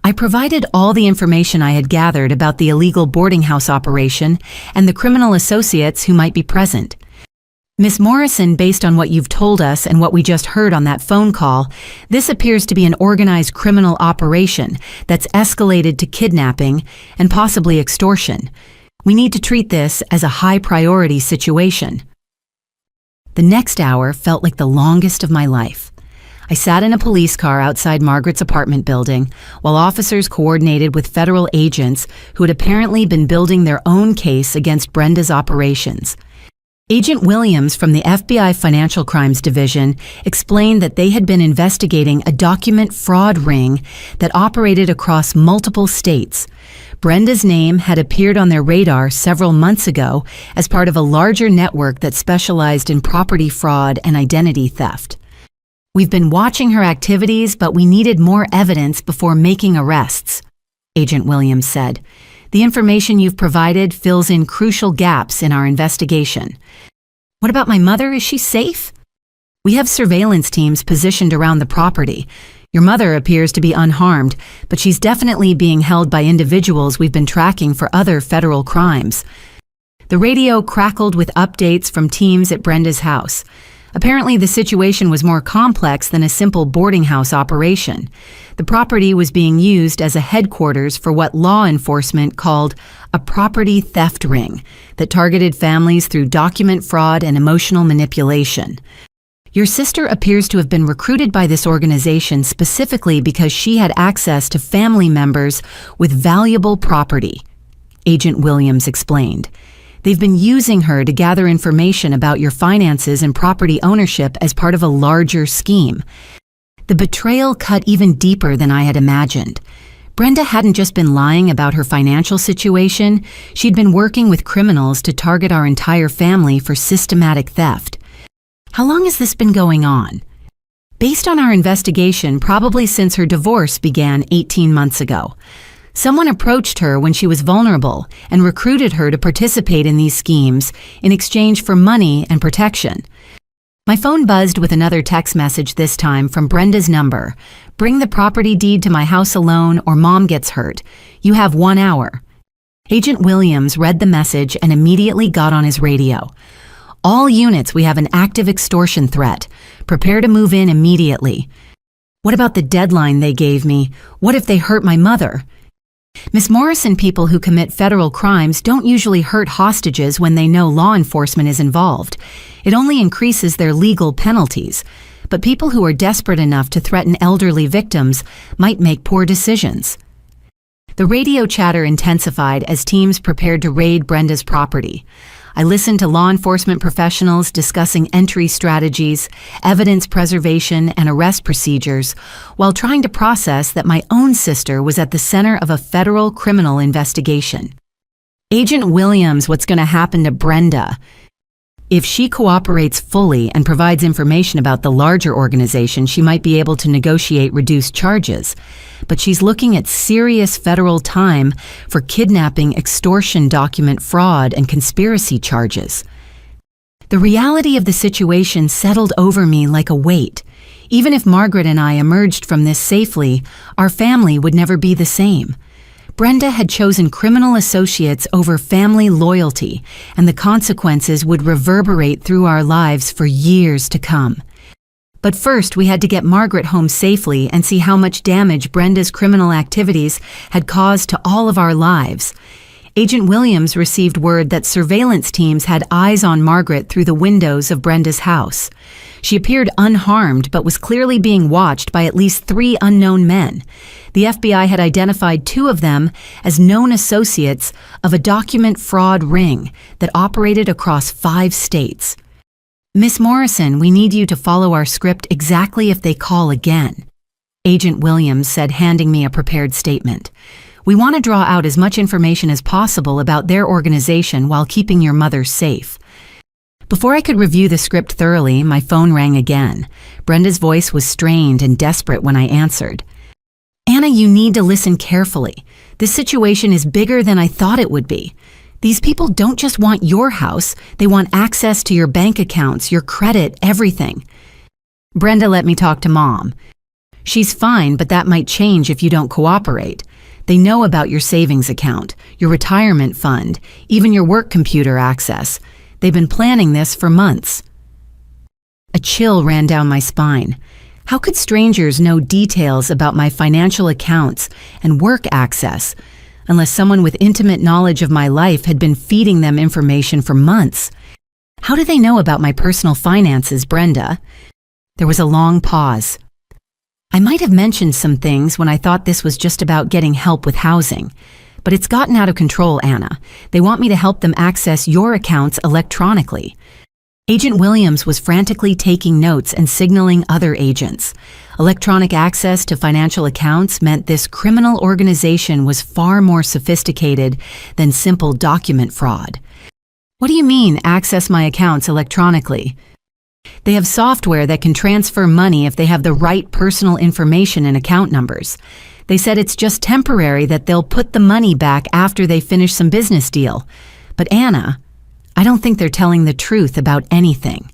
A: I provided all the information I had gathered about the illegal boarding house operation and the criminal associates who might be present. "Miss Morrison, based on what you've told us and what we just heard on that phone call, this appears to be an organized criminal operation that's escalated to kidnapping and possibly extortion. We need to treat this as a high-priority situation." The next hour felt like the longest of my life. I sat in a police car outside Margaret's apartment building while officers coordinated with federal agents who had apparently been building their own case against Brenda's operations. Agent Williams from the FBI Financial Crimes Division explained that they had been investigating a document fraud ring that operated across multiple states. Brenda's name had appeared on their radar several months ago as part of a larger network that specialized in property fraud and identity theft. "We've been watching her activities, but we needed more evidence before making arrests," Agent Williams said. "The information you've provided fills in crucial gaps in our investigation." "What about my mother? Is she safe?" We have surveillance teams positioned around the property. Your mother appears to be unharmed, but she's definitely being held by individuals we've been tracking for other federal crimes." The radio crackled with updates from teams at Brenda's house. Apparently, the situation was more complex than a simple boarding house operation. The property was being used as a headquarters for what law enforcement called a property theft ring that targeted families through document fraud and emotional manipulation. Your sister appears to have been recruited by this organization specifically because she had access to family members with valuable property, Agent Williams explained. They've been using her to gather information about your finances and property ownership as part of a larger scheme. The betrayal cut even deeper than I had imagined. Brenda hadn't just been lying about her financial situation, she'd been working with criminals to target our entire family for systematic theft. How long has this been going on? Based on our investigation, probably since her divorce began 18 months ago. Someone approached her when she was vulnerable and recruited her to participate in these schemes in exchange for money and protection. My phone buzzed with another text message, this time from Brenda's number. "Bring the property deed to my house alone or Mom gets hurt. You have 1 hour." Agent Williams read the message and immediately got on his radio. "All units, we have an active extortion threat. Prepare to move in immediately." What about the deadline they gave me? What if they hurt my mother? Miss Morrison, people who commit federal crimes don't usually hurt hostages when they know law enforcement is involved. It only increases their legal penalties. But people who are desperate enough to threaten elderly victims might make poor decisions. The radio chatter intensified as teams prepared to raid Brenda's property. I listened to law enforcement professionals discussing entry strategies, evidence preservation, and arrest procedures, while trying to process that my own sister was at the center of a federal criminal investigation. Agent Williams, what's going to happen to Brenda? If she cooperates fully and provides information about the larger organization, she might be able to negotiate reduced charges. But she's looking at serious federal time for kidnapping, extortion, document fraud, and conspiracy charges. The reality of the situation settled over me like a weight. Even if Margaret and I emerged from this safely, our family would never be the same. Brenda had chosen criminal associates over family loyalty, and the consequences would reverberate through our lives for years to come. But first, we had to get Margaret home safely and see how much damage Brenda's criminal activities had caused to all of our lives. Agent Williams received word that surveillance teams had eyes on Margaret through the windows of Brenda's house. She appeared unharmed but was clearly being watched by at least 3 unknown men. The FBI had identified 2 of them as known associates of a document fraud ring that operated across 5 states. "Miss Morrison, we need you to follow our script exactly if they call again," Agent Williams said, handing me a prepared statement. "We want to draw out as much information as possible about their organization while keeping your mother safe." Before I could review the script thoroughly, my phone rang again. Brenda's voice was strained and desperate when I answered. "Anna, you need to listen carefully. This situation is bigger than I thought it would be. These people don't just want your house, they want access to your bank accounts, your credit, everything." "Brenda, let me talk to Mom. She's fine, but that might change if you don't cooperate. They know about your savings account, your retirement fund, even your work computer access. They've been planning this for months." A chill ran down my spine. How could strangers know details about my financial accounts and work access, unless someone with intimate knowledge of my life had been feeding them information for months? How do they know about my personal finances, Brenda? There was a long pause. I might have mentioned some things when I thought this was just about getting help with housing. But it's gotten out of control, Anna. They want me to help them access your accounts electronically. Agent Williams was frantically taking notes and signaling other agents. Electronic access to financial accounts meant this criminal organization was far more sophisticated than simple document fraud. "What do you mean, access my accounts electronically?" "They have software that can transfer money if they have the right personal information and account numbers. They said it's just temporary, that they'll put the money back after they finish some business deal. But Anna, I don't think they're telling the truth about anything."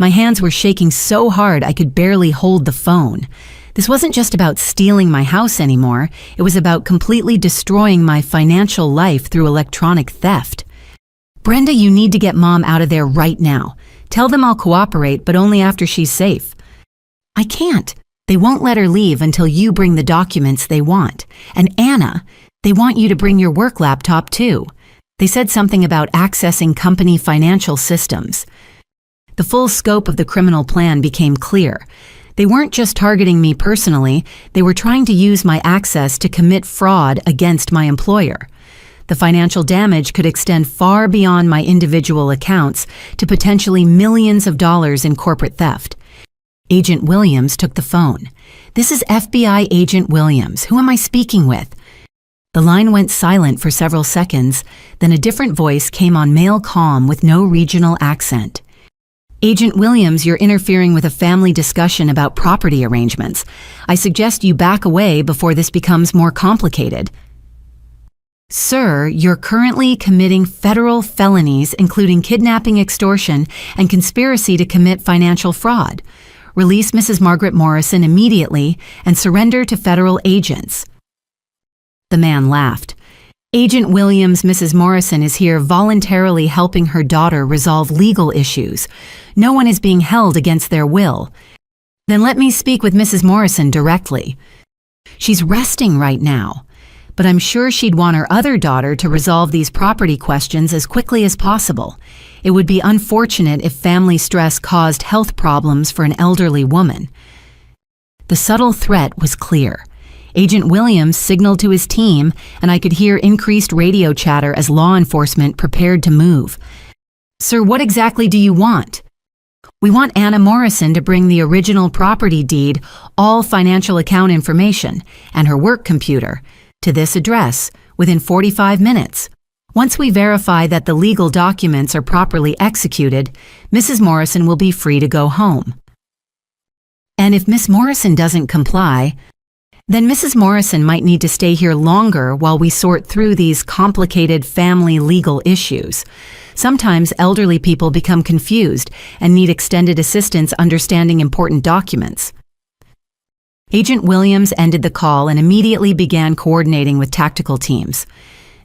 A: My hands were shaking so hard I could barely hold the phone. This wasn't just about stealing my house anymore. It was about completely destroying my financial life through electronic theft. Brenda, you need to get Mom out of there right now. Tell them I'll cooperate, but only after she's safe. I can't. They won't let her leave until you bring the documents they want. And Anna, they want you to bring your work laptop too. They said something about accessing company financial systems. The full scope of the criminal plan became clear. They weren't just targeting me personally, they were trying to use my access to commit fraud against my employer. The financial damage could extend far beyond my individual accounts to potentially millions of dollars in corporate theft. Agent Williams took the phone. This is FBI Agent Williams. Who am I speaking with? The line went silent for several seconds, then a different voice came on male calm with no regional accent. Agent Williams, you're interfering with a family discussion about property arrangements. I suggest you back away before this becomes more complicated. Sir, you're currently committing federal felonies, including kidnapping, extortion, and conspiracy to commit financial fraud. Release Mrs. Margaret Morrison immediately and surrender to federal agents. The man laughed. Agent Williams, Mrs. Morrison is here voluntarily helping her daughter resolve legal issues. No one is being held against their will. Then let me speak with Mrs. Morrison directly. She's resting right now, but I'm sure she'd want her other daughter to resolve these property questions as quickly as possible. It would be unfortunate if family stress caused health problems for an elderly woman. The subtle threat was clear. Agent Williams signaled to his team, and I could hear increased radio chatter as law enforcement prepared to move. Sir, what exactly do you want? We want Anna Morrison to bring the original property deed, all financial account information, and her work computer to this address within 45 minutes. Once we verify that the legal documents are properly executed, Mrs. Morrison will be free to go home. And if Miss Morrison doesn't comply, then Mrs. Morrison might need to stay here longer while we sort through these complicated family legal issues. Sometimes elderly people become confused and need extended assistance understanding important documents. Agent Williams ended the call and immediately began coordinating with tactical teams.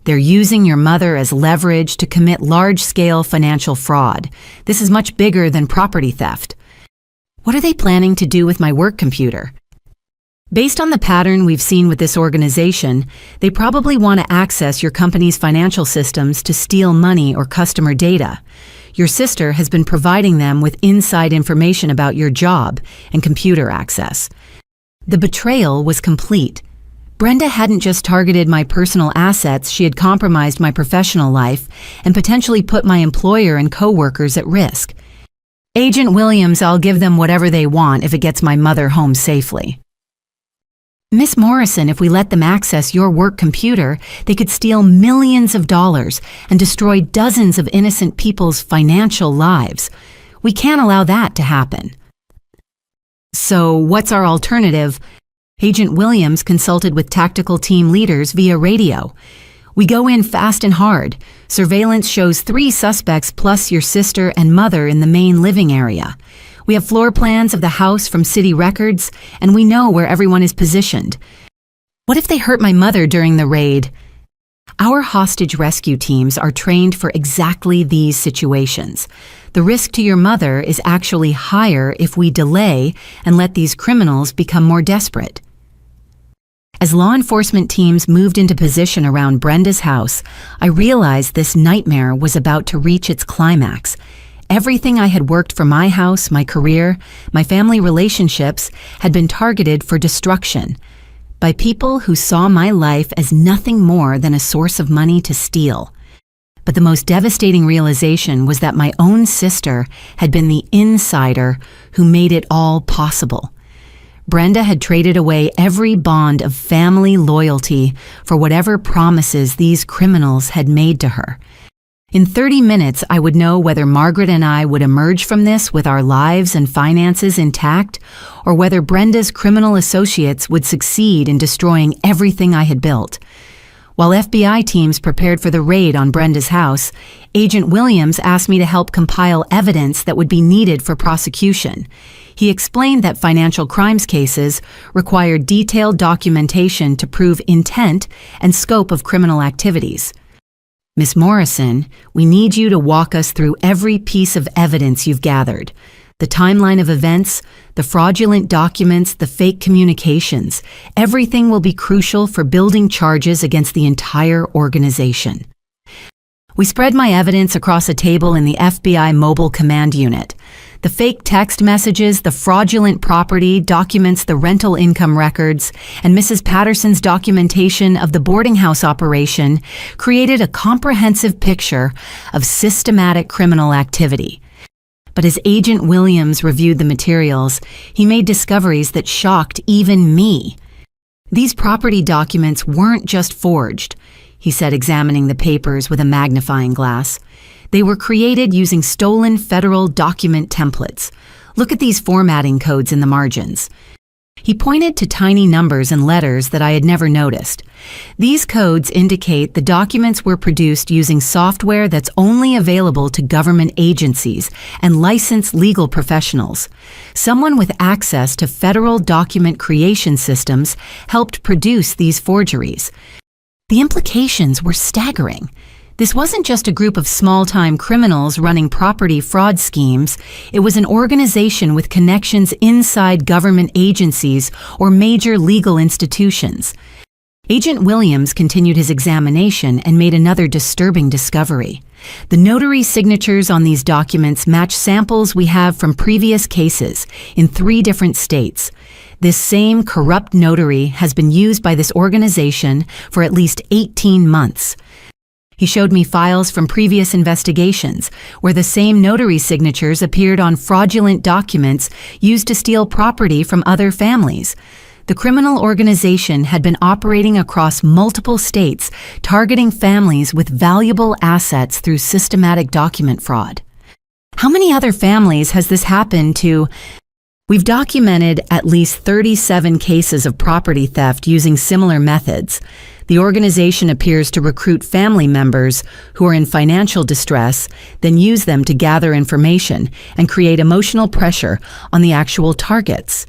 A: They're using your mother as leverage to commit large-scale financial fraud. This is much bigger than property theft. What are they planning to do with my work computer? Based on the pattern we've seen with this organization, they probably want to access your company's financial systems to steal money or customer data. Your sister has been providing them with inside information about your job and computer access. The betrayal was complete. Brenda hadn't just targeted my personal assets, she had compromised my professional life and potentially put my employer and co-workers at risk. Agent Williams, I'll give them whatever they want if it gets my mother home safely. Miss Morrison, if we let them access your work computer, they could steal millions of dollars and destroy dozens of innocent people's financial lives. We can't allow that to happen. So what's our alternative? Agent Williams consulted with tactical team leaders via radio. We go in fast and hard. Surveillance shows 3 suspects plus your sister and mother in the main living area. We have floor plans of the house from city records, and we know where everyone is positioned. What if they hurt my mother during the raid? Our hostage rescue teams are trained for exactly these situations. The risk to your mother is actually higher if we delay and let these criminals become more desperate. As law enforcement teams moved into position around Brenda's house, I realized this nightmare was about to reach its climax. Everything I had worked for my house, my career, my family relationships had been targeted for destruction by people who saw my life as nothing more than a source of money to steal. But the most devastating realization was that my own sister had been the insider who made it all possible. Brenda had traded away every bond of family loyalty for whatever promises these criminals had made to her. In 30 minutes, I would know whether Margaret and I would emerge from this with our lives and finances intact, or whether Brenda's criminal associates would succeed in destroying everything I had built. While FBI teams prepared for the raid on Brenda's house, Agent Williams asked me to help compile evidence that would be needed for prosecution. He explained that financial crimes cases require detailed documentation to prove intent and scope of criminal activities. Miss Morrison, we need you to walk us through every piece of evidence you've gathered. The timeline of events, the fraudulent documents, the fake communications, everything will be crucial for building charges against the entire organization. We spread my evidence across a table in the FBI Mobile Command Unit. The fake text messages, the fraudulent property, documents, the rental income records, and Mrs. Patterson's documentation of the boarding house operation created a comprehensive picture of systematic criminal activity. But as Agent Williams reviewed the materials, he made discoveries that shocked even me. These property documents weren't just forged, he said, examining the papers with a magnifying glass. They were created using stolen federal document templates. Look at these formatting codes in the margins. He pointed to tiny numbers and letters that I had never noticed. These codes indicate the documents were produced using software that's only available to government agencies and licensed legal professionals. Someone with access to federal document creation systems helped produce these forgeries. The implications were staggering. This wasn't just a group of small-time criminals running property fraud schemes. It was an organization with connections inside government agencies or major legal institutions. Agent Williams continued his examination and made another disturbing discovery. The notary signatures on these documents match samples we have from previous cases in 3 different states. This same corrupt notary has been used by this organization for at least 18 months. He showed me files from previous investigations where the same notary signatures appeared on fraudulent documents used to steal property from other families. The criminal organization had been operating across multiple states, targeting families with valuable assets through systematic document fraud. How many other families has this happened to? We've documented at least 37 cases of property theft using similar methods. The organization appears to recruit family members who are in financial distress, then use them to gather information and create emotional pressure on the actual targets.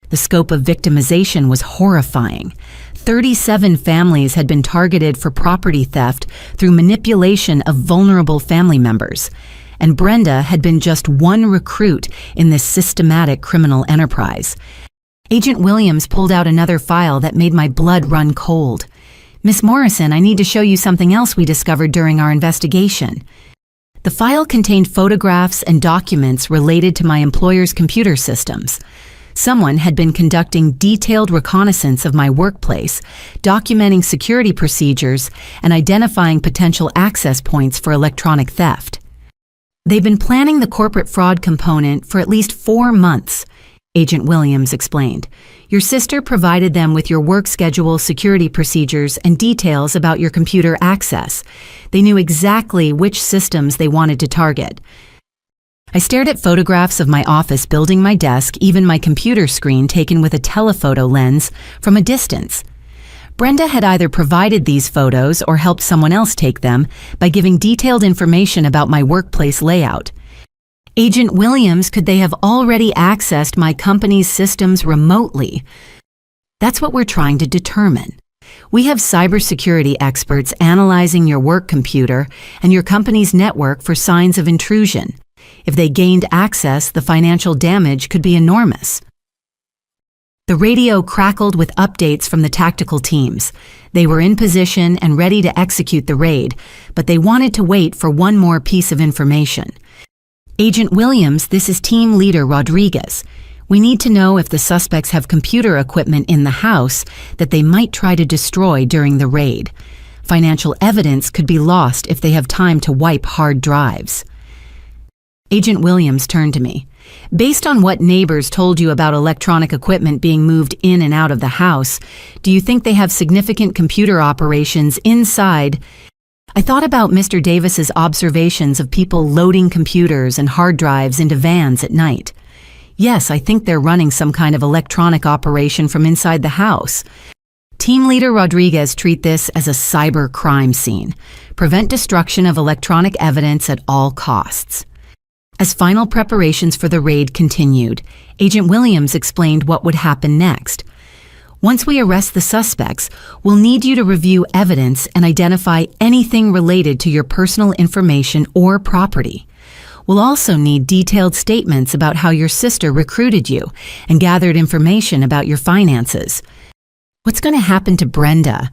A: The scope of victimization was horrifying. 37 families had been targeted for property theft through manipulation of vulnerable family members. And Brenda had been just one recruit in this systematic criminal enterprise. Agent Williams pulled out another file that made my blood run cold. Miss Morrison, I need to show you something else we discovered during our investigation. The file contained photographs and documents related to my employer's computer systems. Someone had been conducting detailed reconnaissance of my workplace, documenting security procedures, and identifying potential access points for electronic theft. They've been planning the corporate fraud component for at least 4 months, Agent Williams explained. Your sister provided them with your work schedule, security procedures, and details about your computer access. They knew exactly which systems they wanted to target. I stared at photographs of my office building, my desk, even my computer screen taken with a telephoto lens from a distance. Brenda had either provided these photos or helped someone else take them by giving detailed information about my workplace layout. Agent Williams, could they have already accessed my company's systems remotely? That's what we're trying to determine. We have cybersecurity experts analyzing your work computer and your company's network for signs of intrusion. If they gained access, the financial damage could be enormous. The radio crackled with updates from the tactical teams. They were in position and ready to execute the raid, but they wanted to wait for one more piece of information. Agent Williams, this is Team Leader Rodriguez. We need to know if the suspects have computer equipment in the house that they might try to destroy during the raid. Financial evidence could be lost if they have time to wipe hard drives. Agent Williams turned to me. Based on what neighbors told you about electronic equipment being moved in and out of the house, do you think they have significant computer operations inside? I thought about Mr. Davis's observations of people loading computers and hard drives into vans at night. Yes, I think they're running some kind of electronic operation from inside the house. Team leader Rodriguez treat this as a cyber crime scene. Prevent destruction of electronic evidence at all costs. As final preparations for the raid continued, Agent Williams explained what would happen next. Once we arrest the suspects, we'll need you to review evidence and identify anything related to your personal information or property. We'll also need detailed statements about how your sister recruited you and gathered information about your finances. What's going to happen to Brenda?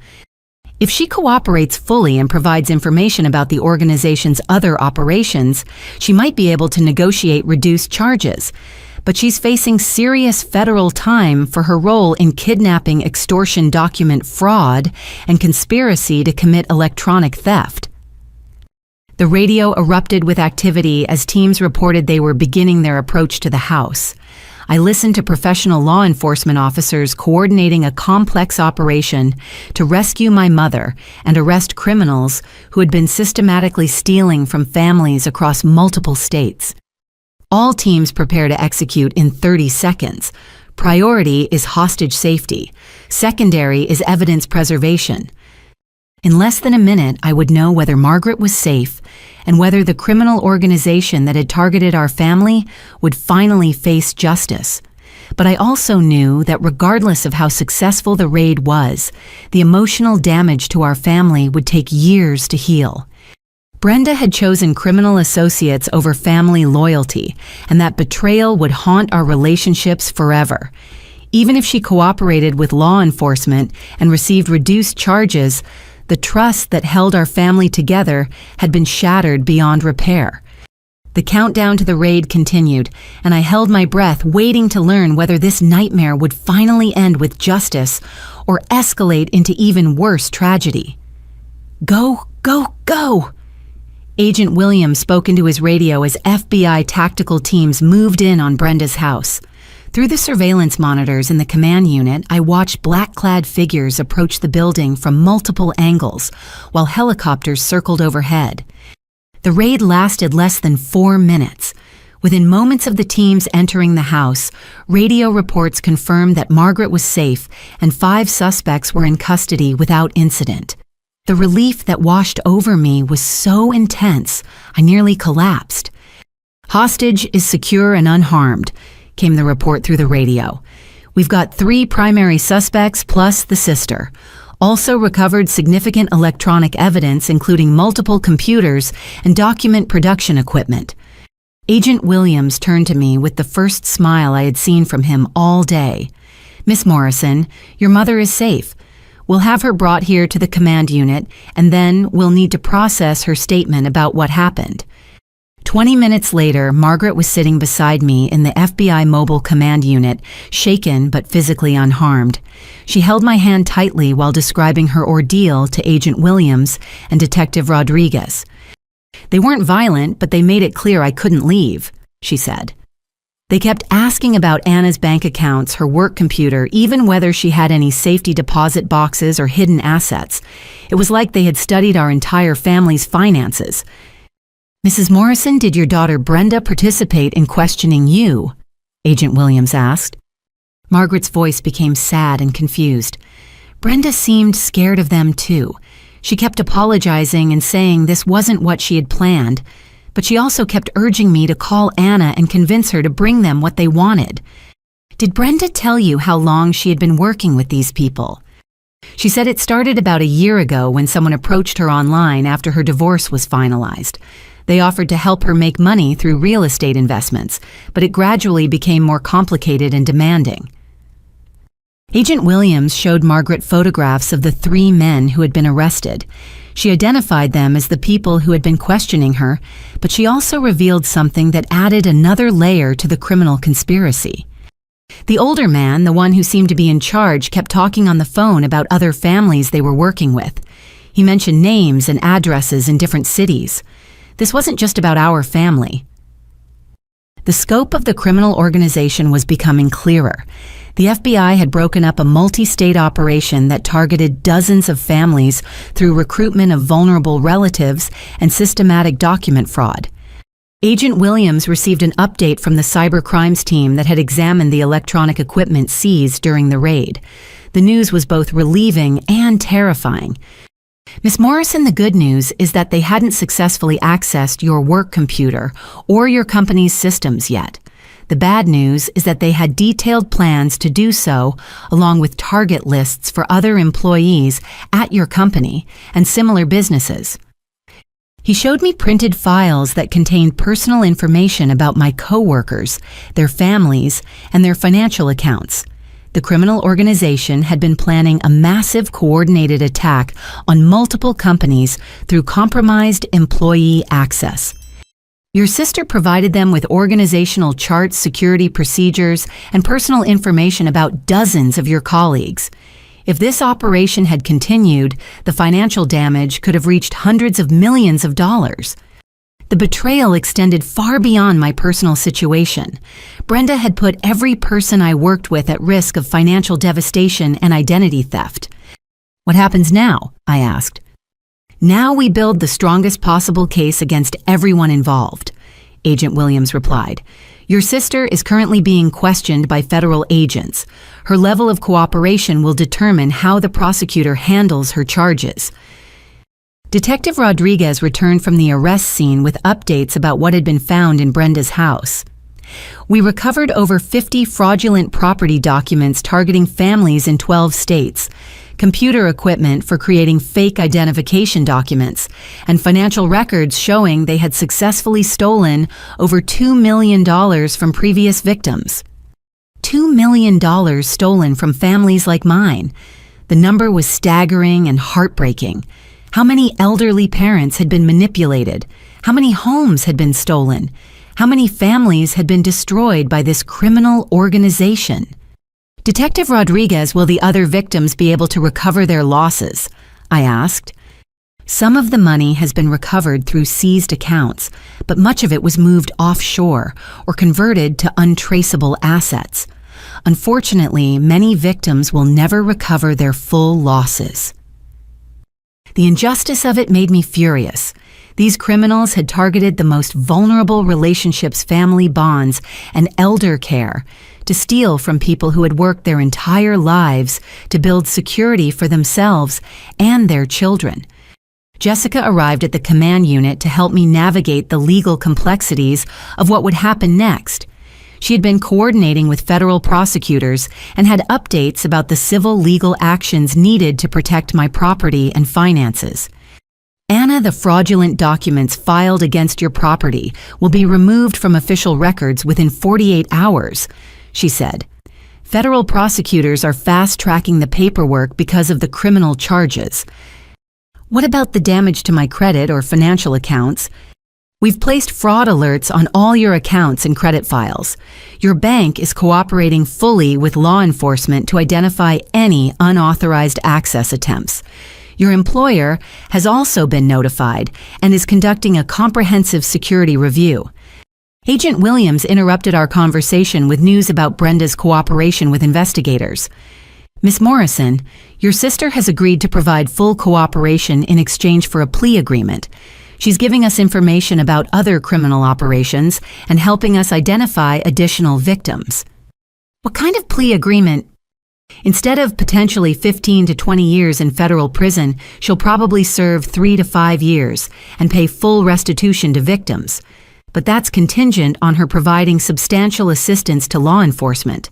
A: If she cooperates fully and provides information about the organization's other operations, she might be able to negotiate reduced charges. But she's facing serious federal time for her role in kidnapping, extortion, document fraud, and conspiracy to commit electronic theft. The radio erupted with activity as teams reported they were beginning their approach to the house. I listened to professional law enforcement officers coordinating a complex operation to rescue my mother and arrest criminals who had been systematically stealing from families across multiple states. All teams prepare to execute in 30 seconds. Priority is hostage safety. Secondary is evidence preservation. In less than a minute, I would know whether Margaret was safe and whether the criminal organization that had targeted our family would finally face justice. But I also knew that regardless of how successful the raid was, the emotional damage to our family would take years to heal. Brenda had chosen criminal associates over family loyalty, and that betrayal would haunt our relationships forever. Even if she cooperated with law enforcement and received reduced charges, the trust that held our family together had been shattered beyond repair. The countdown to the raid continued, and I held my breath, waiting to learn whether this nightmare would finally end with justice or escalate into even worse tragedy. Go, go, go! Agent Williams spoke into his radio as FBI tactical teams moved in on Brenda's house. Through the surveillance monitors in the command unit, I watched black-clad figures approach the building from multiple angles, while helicopters circled overhead. The raid lasted less than 4 minutes. Within moments of the teams entering the house, radio reports confirmed that Margaret was safe and 5 suspects were in custody without incident. The relief that washed over me was so intense, I nearly collapsed. "Hostage is secure and unharmed," came the report through the radio. "We've got 3 primary suspects plus the sister. Also recovered significant electronic evidence, including multiple computers and document production equipment." Agent Williams turned to me with the first smile I had seen from him all day. "Miss Morrison, your mother is safe. We'll have her brought here to the command unit, and then we'll need to process her statement about what happened." 20 minutes later, Margaret was sitting beside me in the FBI mobile command unit, shaken but physically unharmed. She held my hand tightly while describing her ordeal to Agent Williams and Detective Rodriguez. "They weren't violent, but they made it clear I couldn't leave," she said. "They kept asking about Anna's bank accounts, her work computer, even whether she had any safety deposit boxes or hidden assets. It was like they had studied our entire family's finances." "Mrs. Morrison, did your daughter Brenda participate in questioning you?" Agent Williams asked. Margaret's voice became sad and confused. "Brenda seemed scared of them too. She kept apologizing and saying this wasn't what she had planned, but she also kept urging me to call Anna and convince her to bring them what they wanted." "Did Brenda tell you how long she had been working with these people?" "She said it started about a year ago when someone approached her online after her divorce was finalized. They offered to help her make money through real estate investments, but it gradually became more complicated and demanding." Agent Williams showed Margaret photographs of the 3 men who had been arrested. She identified them as the people who had been questioning her, but she also revealed something that added another layer to the criminal conspiracy. The older man, the one who seemed to be in charge, kept talking on the phone about other families they were working with. He mentioned names and addresses in different cities. This wasn't just about our family. The scope of the criminal organization was becoming clearer. The FBI had broken up a multi-state operation that targeted dozens of families through recruitment of vulnerable relatives and systematic document fraud. Agent Williams received an update from the cyber crimes team that had examined the electronic equipment seized during the raid. The news was both relieving and terrifying. Miss Morrison, the good news is that they hadn't successfully accessed your work computer or your company's systems yet. The bad news is that they had detailed plans to do so, along with target lists for other employees at your company and similar businesses. He showed me printed files that contained personal information about my coworkers, their families, and their financial accounts. The criminal organization had been planning a massive coordinated attack on multiple companies through compromised employee access. Your sister provided them with organizational charts, security procedures, and personal information about dozens of your colleagues. If this operation had continued, the financial damage could have reached hundreds of millions of dollars. The betrayal extended far beyond my personal situation. Brenda had put every person I worked with at risk of financial devastation and identity theft. "What happens now?" I asked. "Now we build the strongest possible case against everyone involved," Agent Williams replied. "Your sister is currently being questioned by federal agents. Her level of cooperation will determine how the prosecutor handles her charges." Detective Rodriguez returned from the arrest scene with updates about what had been found in Brenda's house. "We recovered over 50 fraudulent property documents targeting families in 12 states, computer equipment for creating fake identification documents, and financial records showing they had successfully stolen over $2 million from previous victims." $2 million stolen from families like mine. The number was staggering and heartbreaking. How many elderly parents had been manipulated? How many homes had been stolen? How many families had been destroyed by this criminal organization? "Detective Rodriguez, will the other victims be able to recover their losses?" I asked. "Some of the money has been recovered through seized accounts, but much of it was moved offshore or converted to untraceable assets. Unfortunately, many victims will never recover their full losses." The injustice of it made me furious. These criminals had targeted the most vulnerable relationships, family bonds, and elder care to steal from people who had worked their entire lives to build security for themselves and their children. Jessica arrived at the command unit to help me navigate the legal complexities of what would happen next. She had been coordinating with federal prosecutors and had updates about the civil legal actions needed to protect my property and finances. "Anna, the fraudulent documents filed against your property will be removed from official records within 48 hours, she said. "Federal prosecutors are fast-tracking the paperwork because of the criminal charges." "What about the damage to my credit or financial accounts?" "We've placed fraud alerts on all your accounts and credit files. Your bank is cooperating fully with law enforcement to identify any unauthorized access attempts. Your employer has also been notified and is conducting a comprehensive security review." Agent Williams interrupted our conversation with news about Brenda's cooperation with investigators. "Miss Morrison, your sister has agreed to provide full cooperation in exchange for a plea agreement. She's giving us information about other criminal operations and helping us identify additional victims." "What kind of plea agreement?" "Instead of potentially 15 to 20 years in federal prison, she'll probably serve 3 to 5 years and pay full restitution to victims. But that's contingent on her providing substantial assistance to law enforcement."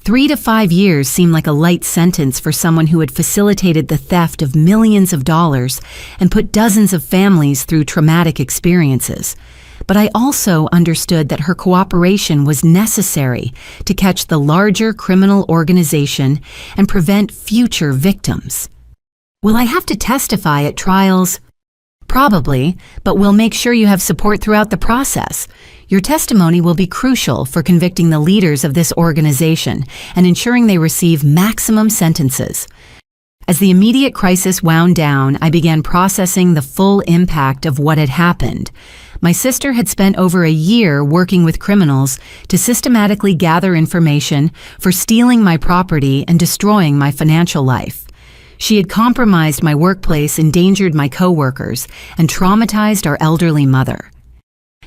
A: 3 to 5 years seemed like a light sentence for someone who had facilitated the theft of millions of dollars and put dozens of families through traumatic experiences. But I also understood that her cooperation was necessary to catch the larger criminal organization and prevent future victims. "Will I have to testify at trials?" "Probably, but we'll make sure you have support throughout the process. Your testimony will be crucial for convicting the leaders of this organization and ensuring they receive maximum sentences." As the immediate crisis wound down, I began processing the full impact of what had happened. My sister had spent over a year working with criminals to systematically gather information for stealing my property and destroying my financial life. She had compromised my workplace, endangered my coworkers, and traumatized our elderly mother.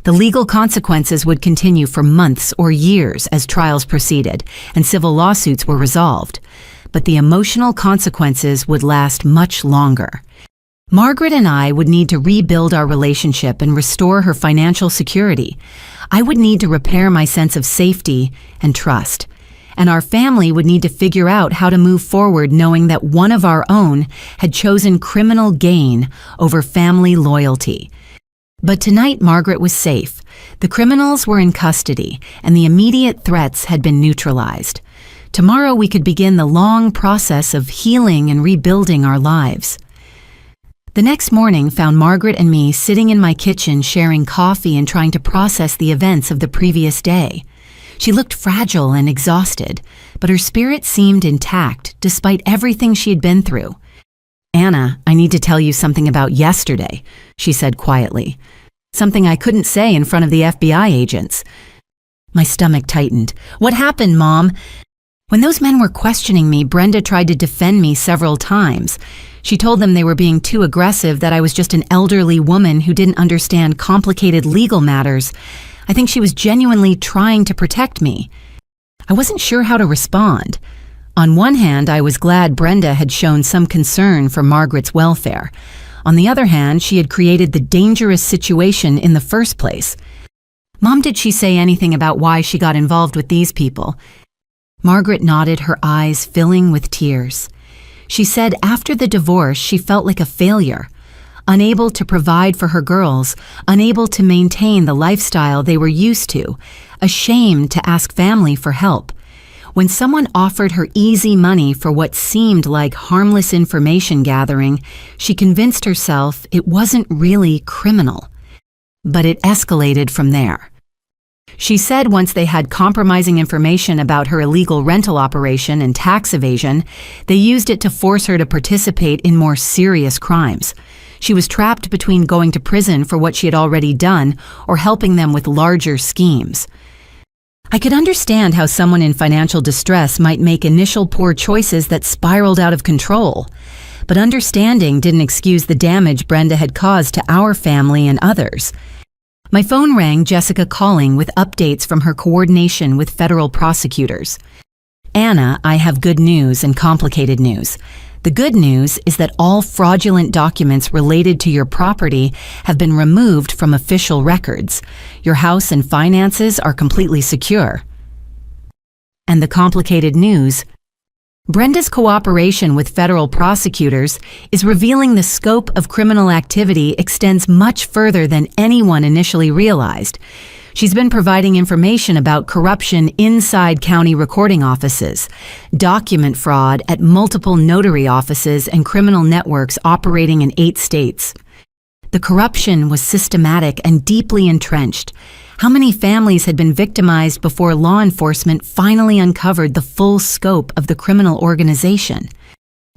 A: The legal consequences would continue for months or years as trials proceeded and civil lawsuits were resolved, but the emotional consequences would last much longer. Margaret and I would need to rebuild our relationship and restore her financial security. I would need to repair my sense of safety and trust. And our family would need to figure out how to move forward knowing that one of our own had chosen criminal gain over family loyalty. But tonight Margaret was safe. The criminals were in custody, and the immediate threats had been neutralized. Tomorrow we could begin the long process of healing and rebuilding our lives. The next morning found Margaret and me sitting in my kitchen sharing coffee and trying to process the events of the previous day. She looked fragile and exhausted, but her spirit seemed intact despite everything she had been through. "Anna, I need to tell you something about yesterday," she said quietly. "Something I couldn't say in front of the FBI agents." My stomach tightened. "What happened, Mom?" When those men were questioning me, Brenda tried to defend me several times. She told them they were being too aggressive, that I was just an elderly woman who didn't understand complicated legal matters. I think she was genuinely trying to protect me. I wasn't sure how to respond. On one hand, I was glad Brenda had shown some concern for Margaret's welfare. On the other hand, she had created the dangerous situation in the first place. "Mom, did she say anything about why she got involved with these people?" Margaret nodded, her eyes filling with tears. She said after the divorce she felt like a failure, unable to provide for her girls, unable to maintain the lifestyle they were used to, ashamed to ask family for help. When someone offered her easy money for what seemed like harmless information gathering, she convinced herself it wasn't really criminal. But it escalated from there. She said once they had compromising information about her illegal rental operation and tax evasion, they used it to force her to participate in more serious crimes. She was trapped between going to prison for what she had already done or helping them with larger schemes. I could understand how someone in financial distress might make initial poor choices that spiraled out of control, but understanding didn't excuse the damage Brenda had caused to our family and others. My phone rang, Jessica calling with updates from her coordination with federal prosecutors. "Anna, I have good news and complicated news. The good news is that all fraudulent documents related to your property have been removed from official records. Your house and finances are completely secure." And the complicated news: Brenda's cooperation with federal prosecutors is revealing the scope of criminal activity extends much further than anyone initially realized. She's been providing information about corruption inside county recording offices, document fraud at multiple notary offices, and criminal networks operating in 8 states. The corruption was systematic and deeply entrenched. How many families had been victimized before law enforcement finally uncovered the full scope of the criminal organization?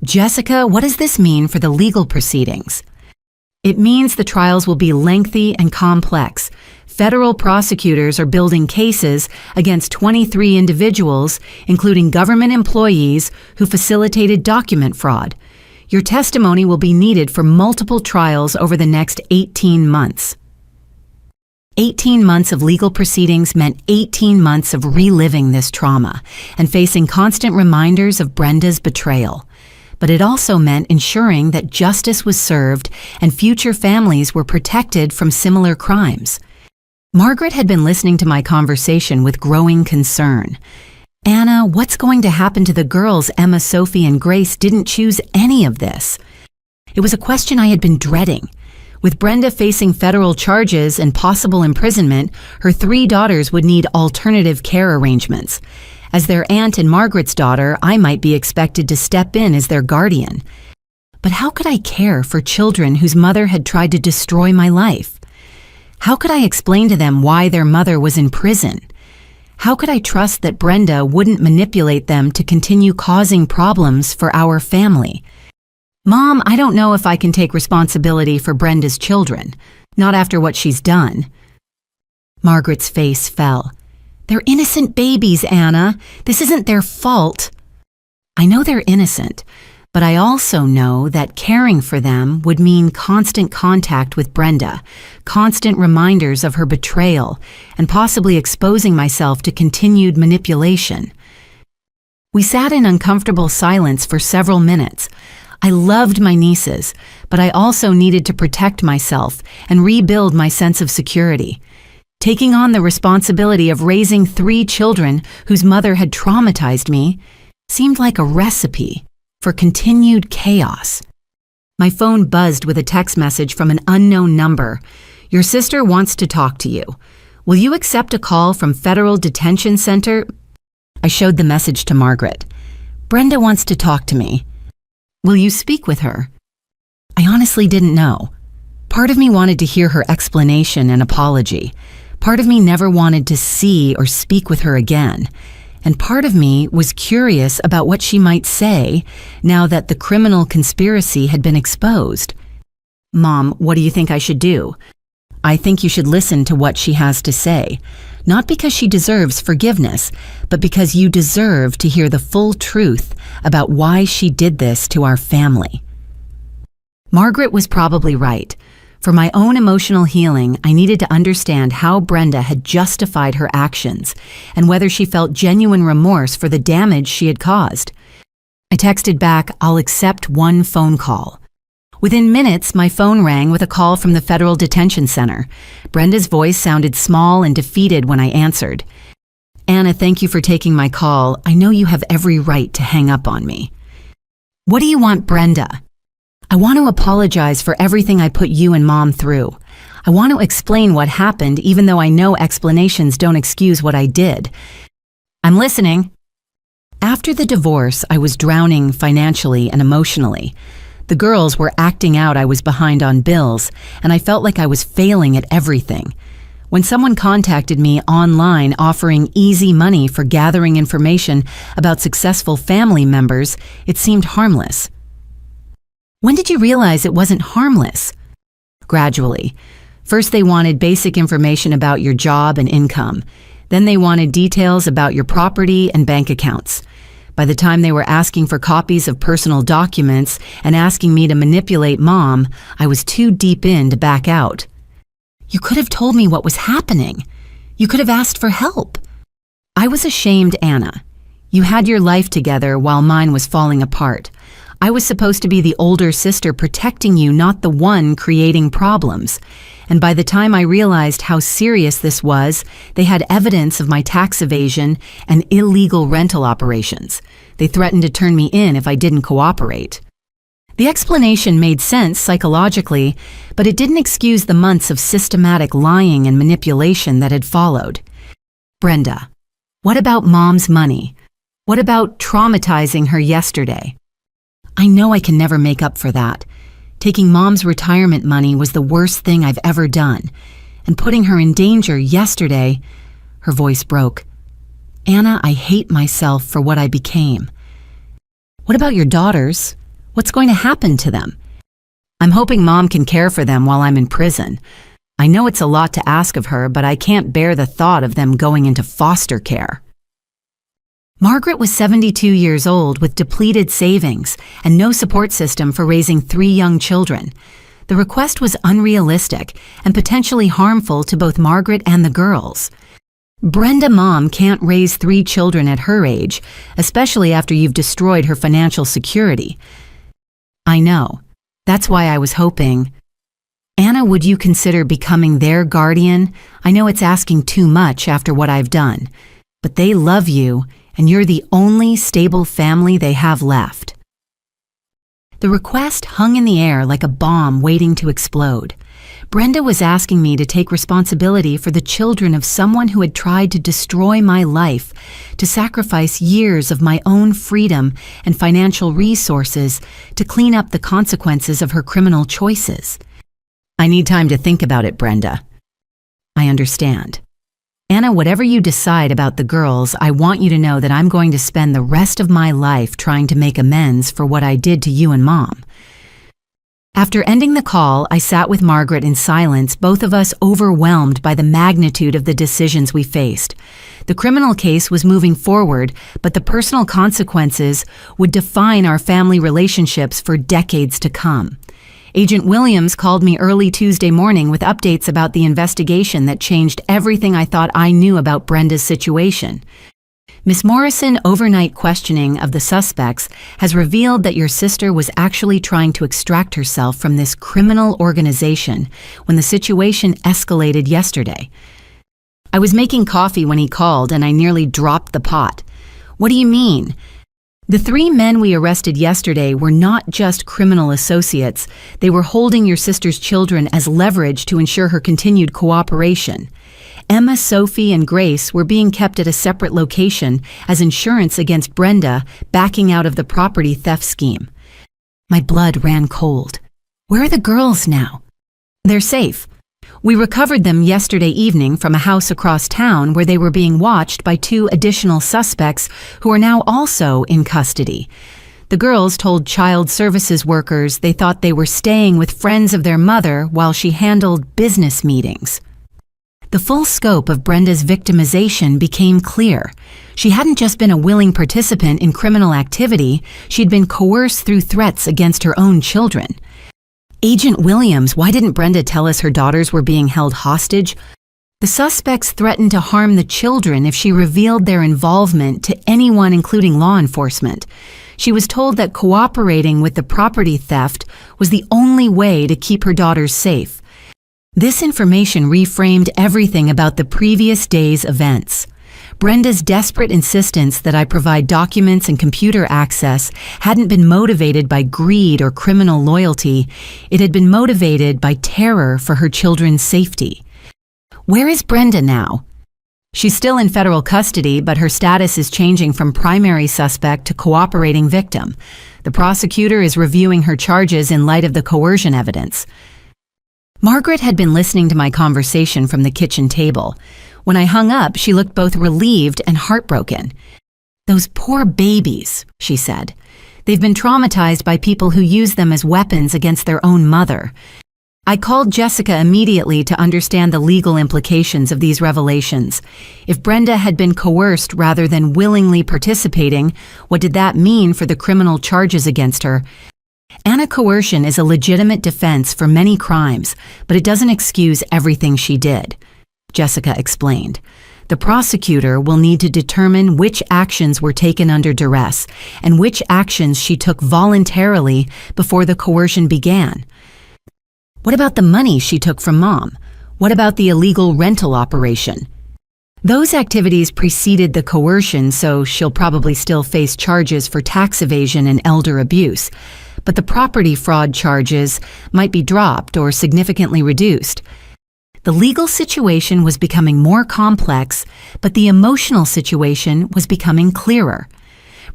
A: "Jessica, what does this mean for the legal proceedings?" "It means the trials will be lengthy and complex. Federal prosecutors are building cases against 23 individuals, including government employees who facilitated document fraud. Your testimony will be needed for multiple trials over the next 18 months. 18 months of legal proceedings meant 18 months of reliving this trauma and facing constant reminders of Brenda's betrayal. But it also meant ensuring that justice was served and future families were protected from similar crimes. Margaret had been listening to my conversation with growing concern. "Anna, what's going to happen to the girls? Emma, Sophie, and Grace didn't choose any of this." It was a question I had been dreading. With Brenda facing federal charges and possible imprisonment, her 3 daughters would need alternative care arrangements. As their aunt and Margaret's daughter, I might be expected to step in as their guardian. But how could I care for children whose mother had tried to destroy my life? How could I explain to them why their mother was in prison? How could I trust that Brenda wouldn't manipulate them to continue causing problems for our family? "Mom, I don't know if I can take responsibility for Brenda's children, not after what she's done." Margaret's face fell. "They're innocent babies, Anna. This isn't their fault." "I know they're innocent, But I also know that caring for them would mean constant contact with Brenda, constant reminders of her betrayal, and possibly exposing myself to continued manipulation. We sat in uncomfortable silence for several minutes. I loved my nieces, but I also needed to protect myself and rebuild my sense of security. Taking on the responsibility of raising 3 children whose mother had traumatized me seemed like a recipe for continued chaos. My phone buzzed with a text message from an unknown number. "Your sister wants to talk to you. Will you accept a call from Federal Detention Center?" I showed the message to Margaret. "Brenda wants to talk to me. Will you speak with her?" I honestly didn't know. Part of me wanted to hear her explanation and apology. Part of me never wanted to see or speak with her again. And part of me was curious about what she might say now that the criminal conspiracy had been exposed. "Mom, what do you think I should do?" "I think you should listen to what she has to say. Not because she deserves forgiveness, but because you deserve to hear the full truth about why she did this to our family." Margaret was probably right. For my own emotional healing, I needed to understand how Brenda had justified her actions and whether she felt genuine remorse for the damage she had caused. I texted back, "I'll accept one phone call." Within minutes, my phone rang with a call from the Federal Detention Center. Brenda's voice sounded small and defeated when I answered. "Anna, thank you for taking my call. I know you have every right to hang up on me." "What do you want, Brenda?" "I want to apologize for everything I put you and Mom through. I want to explain what happened, even though I know explanations don't excuse what I did." "I'm listening." After the divorce, I was drowning financially and emotionally. The girls were acting out I was behind on bills, and I felt like I was failing at everything. When someone contacted me online offering easy money for gathering information about successful family members, it seemed harmless. "When did you realize it wasn't harmless?" "Gradually. First they wanted basic information about your job and income. Then they wanted details about your property and bank accounts. By the time they were asking for copies of personal documents and asking me to manipulate Mom, I was too deep in to back out." "You could have told me what was happening. You could have asked for help." "I was ashamed, Anna. You had your life together while mine was falling apart. I was supposed to be the older sister protecting you, not the one creating problems. And by the time I realized how serious this was, they had evidence of my tax evasion and illegal rental operations. They threatened to turn me in if I didn't cooperate." The explanation made sense psychologically, but it didn't excuse the months of systematic lying and manipulation that had followed. "Brenda, what about Mom's money? What about traumatizing her yesterday?" "I know I can never make up for that. Taking Mom's retirement money was the worst thing I've ever done. And putting her in danger yesterday," her voice broke. "Anna, I hate myself for what I became." "What about your daughters? What's going to happen to them?" "I'm hoping Mom can care for them while I'm in prison. I know it's a lot to ask of her, but I can't bear the thought of them going into foster care." Margaret was 72 years old with depleted savings and no support system for raising 3 young children. The request was unrealistic and potentially harmful to both Margaret and the girls. Brenda Mom can't raise 3 children at her age, especially after you've destroyed her financial security. "I know. That's why I was hoping. Anna, would you consider becoming their guardian? I know it's asking too much after what I've done, but they love you, and you're the only stable family they have left." The request hung in the air like a bomb waiting to explode. Brenda was asking me to take responsibility for the children of someone who had tried to destroy my life, to sacrifice years of my own freedom and financial resources to clean up the consequences of her criminal choices. "I need time to think about it, Brenda." "I understand. Anna, whatever you decide about the girls, I want you to know that I'm going to spend the rest of my life trying to make amends for what I did to you and Mom." After ending the call, I sat with Margaret in silence, both of us overwhelmed by the magnitude of the decisions we faced. The criminal case was moving forward, but the personal consequences would define our family relationships for decades to come. Agent Williams called me early Tuesday morning with updates about the investigation that changed everything I thought I knew about Brenda's situation. Miss Morrison, overnight questioning of the suspects has revealed that your sister was actually trying to extract herself from this criminal organization when the situation escalated yesterday. I was making coffee when he called and I nearly dropped the pot. What do you mean? The 3 men we arrested yesterday were not just criminal associates. They were holding your sister's children as leverage to ensure her continued cooperation. Emma, Sophie, and Grace were being kept at a separate location as insurance against Brenda backing out of the property theft scheme. My blood ran cold. Where are the girls now? They're safe. We recovered them yesterday evening from a house across town where they were being watched by 2 additional suspects who are now also in custody. The girls told child services workers they thought they were staying with friends of their mother while she handled business meetings. The full scope of Brenda's victimization became clear. She hadn't just been a willing participant in criminal activity, she'd been coerced through threats against her own children. Agent Williams, why didn't Brenda tell us her daughters were being held hostage? The suspects threatened to harm the children if she revealed their involvement to anyone, including law enforcement. She was told that cooperating with the property theft was the only way to keep her daughters safe. This information reframed everything about the previous day's events. Brenda's desperate insistence that I provide documents and computer access hadn't been motivated by greed or criminal loyalty. It had been motivated by terror for her children's safety. Where is Brenda now? She's still in federal custody, but her status is changing from primary suspect to cooperating victim. The prosecutor is reviewing her charges in light of the coercion evidence. Margaret had been listening to my conversation from the kitchen table. When I hung up, she looked both relieved and heartbroken. "Those poor babies," she said. "They've been traumatized by people who use them as weapons against their own mother." I called Jessica immediately to understand the legal implications of these revelations. If Brenda had been coerced rather than willingly participating, what did that mean for the criminal charges against her? Coercion is a legitimate defense for many crimes, but it doesn't excuse everything she did, Jessica explained. The prosecutor will need to determine which actions were taken under duress and which actions she took voluntarily before the coercion began. What about the money she took from Mom? What about the illegal rental operation? Those activities preceded the coercion, so she'll probably still face charges for tax evasion and elder abuse. But the property fraud charges might be dropped or significantly reduced. The legal situation was becoming more complex, but the emotional situation was becoming clearer.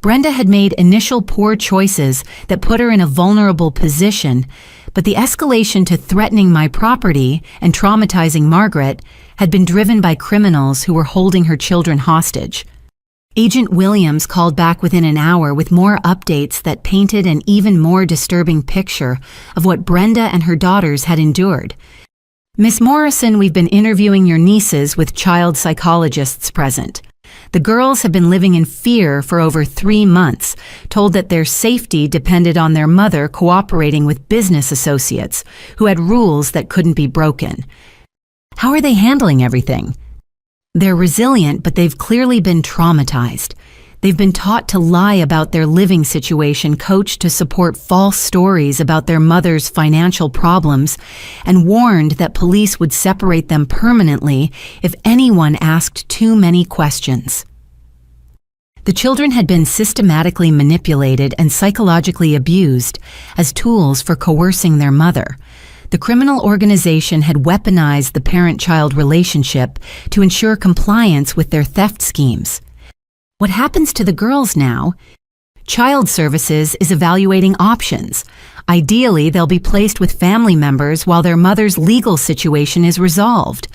A: Brenda had made initial poor choices that put her in a vulnerable position, but the escalation to threatening my property and traumatizing Margaret had been driven by criminals who were holding her children hostage. Agent Williams called back within an hour with more updates that painted an even more disturbing picture of what Brenda and her daughters had endured. "Miss Morrison, we've been interviewing your nieces with child psychologists present. The girls have been living in fear for over 3 months, told that their safety depended on their mother cooperating with business associates who had rules that couldn't be broken. How are they handling everything?" "They're resilient, but they've clearly been traumatized. They've been taught to lie about their living situation, coached to support false stories about their mother's financial problems, and warned that police would separate them permanently if anyone asked too many questions." The children had been systematically manipulated and psychologically abused as tools for coercing their mother. The criminal organization had weaponized the parent-child relationship to ensure compliance with their theft schemes. What happens to the girls now? Child Services is evaluating options. Ideally, they'll be placed with family members while their mother's legal situation is resolved.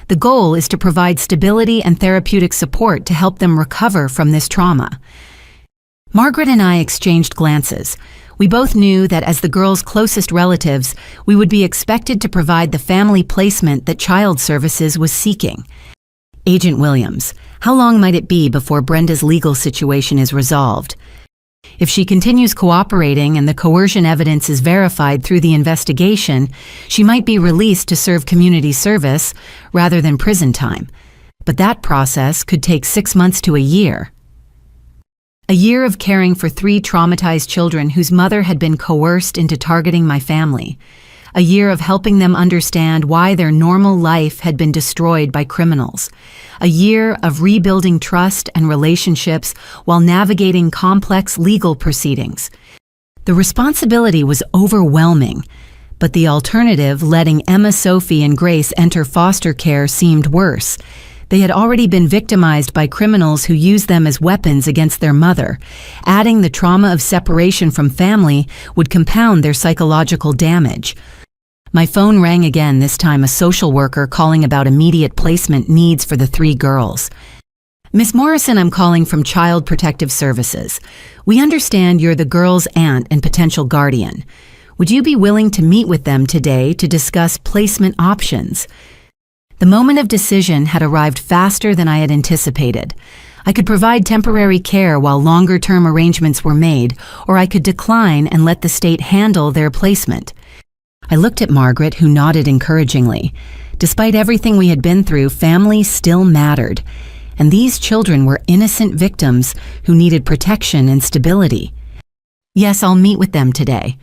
A: The goal is to provide stability and therapeutic support to help them recover from this trauma. Margaret and I exchanged glances. We both knew that as the girls' closest relatives, we would be expected to provide the family placement that Child Services was seeking. Agent Williams, how long might it be before Brenda's legal situation is resolved? If she continues cooperating and the coercion evidence is verified through the investigation, she might be released to serve community service rather than prison time. But that process could take 6 months to a year. A year of caring for 3 traumatized children whose mother had been coerced into targeting my family. A year of helping them understand why their normal life had been destroyed by criminals. A year of rebuilding trust and relationships while navigating complex legal proceedings. The responsibility was overwhelming, but the alternative, letting Emma, Sophie, and Grace enter foster care, seemed worse. They had already been victimized by criminals who used them as weapons against their mother. Adding the trauma of separation from family would compound their psychological damage. My phone rang again, this time a social worker calling about immediate placement needs for the 3 girls. Miss Morrison, I'm calling from Child Protective Services. We understand you're the girls' aunt and potential guardian. Would you be willing to meet with them today to discuss placement options? The moment of decision had arrived faster than I had anticipated. I could provide temporary care while longer-term arrangements were made, or I could decline and let the state handle their placement. I looked at Margaret, who nodded encouragingly. Despite everything we had been through, family still mattered, and these children were innocent victims who needed protection and stability. Yes, I'll meet with them today.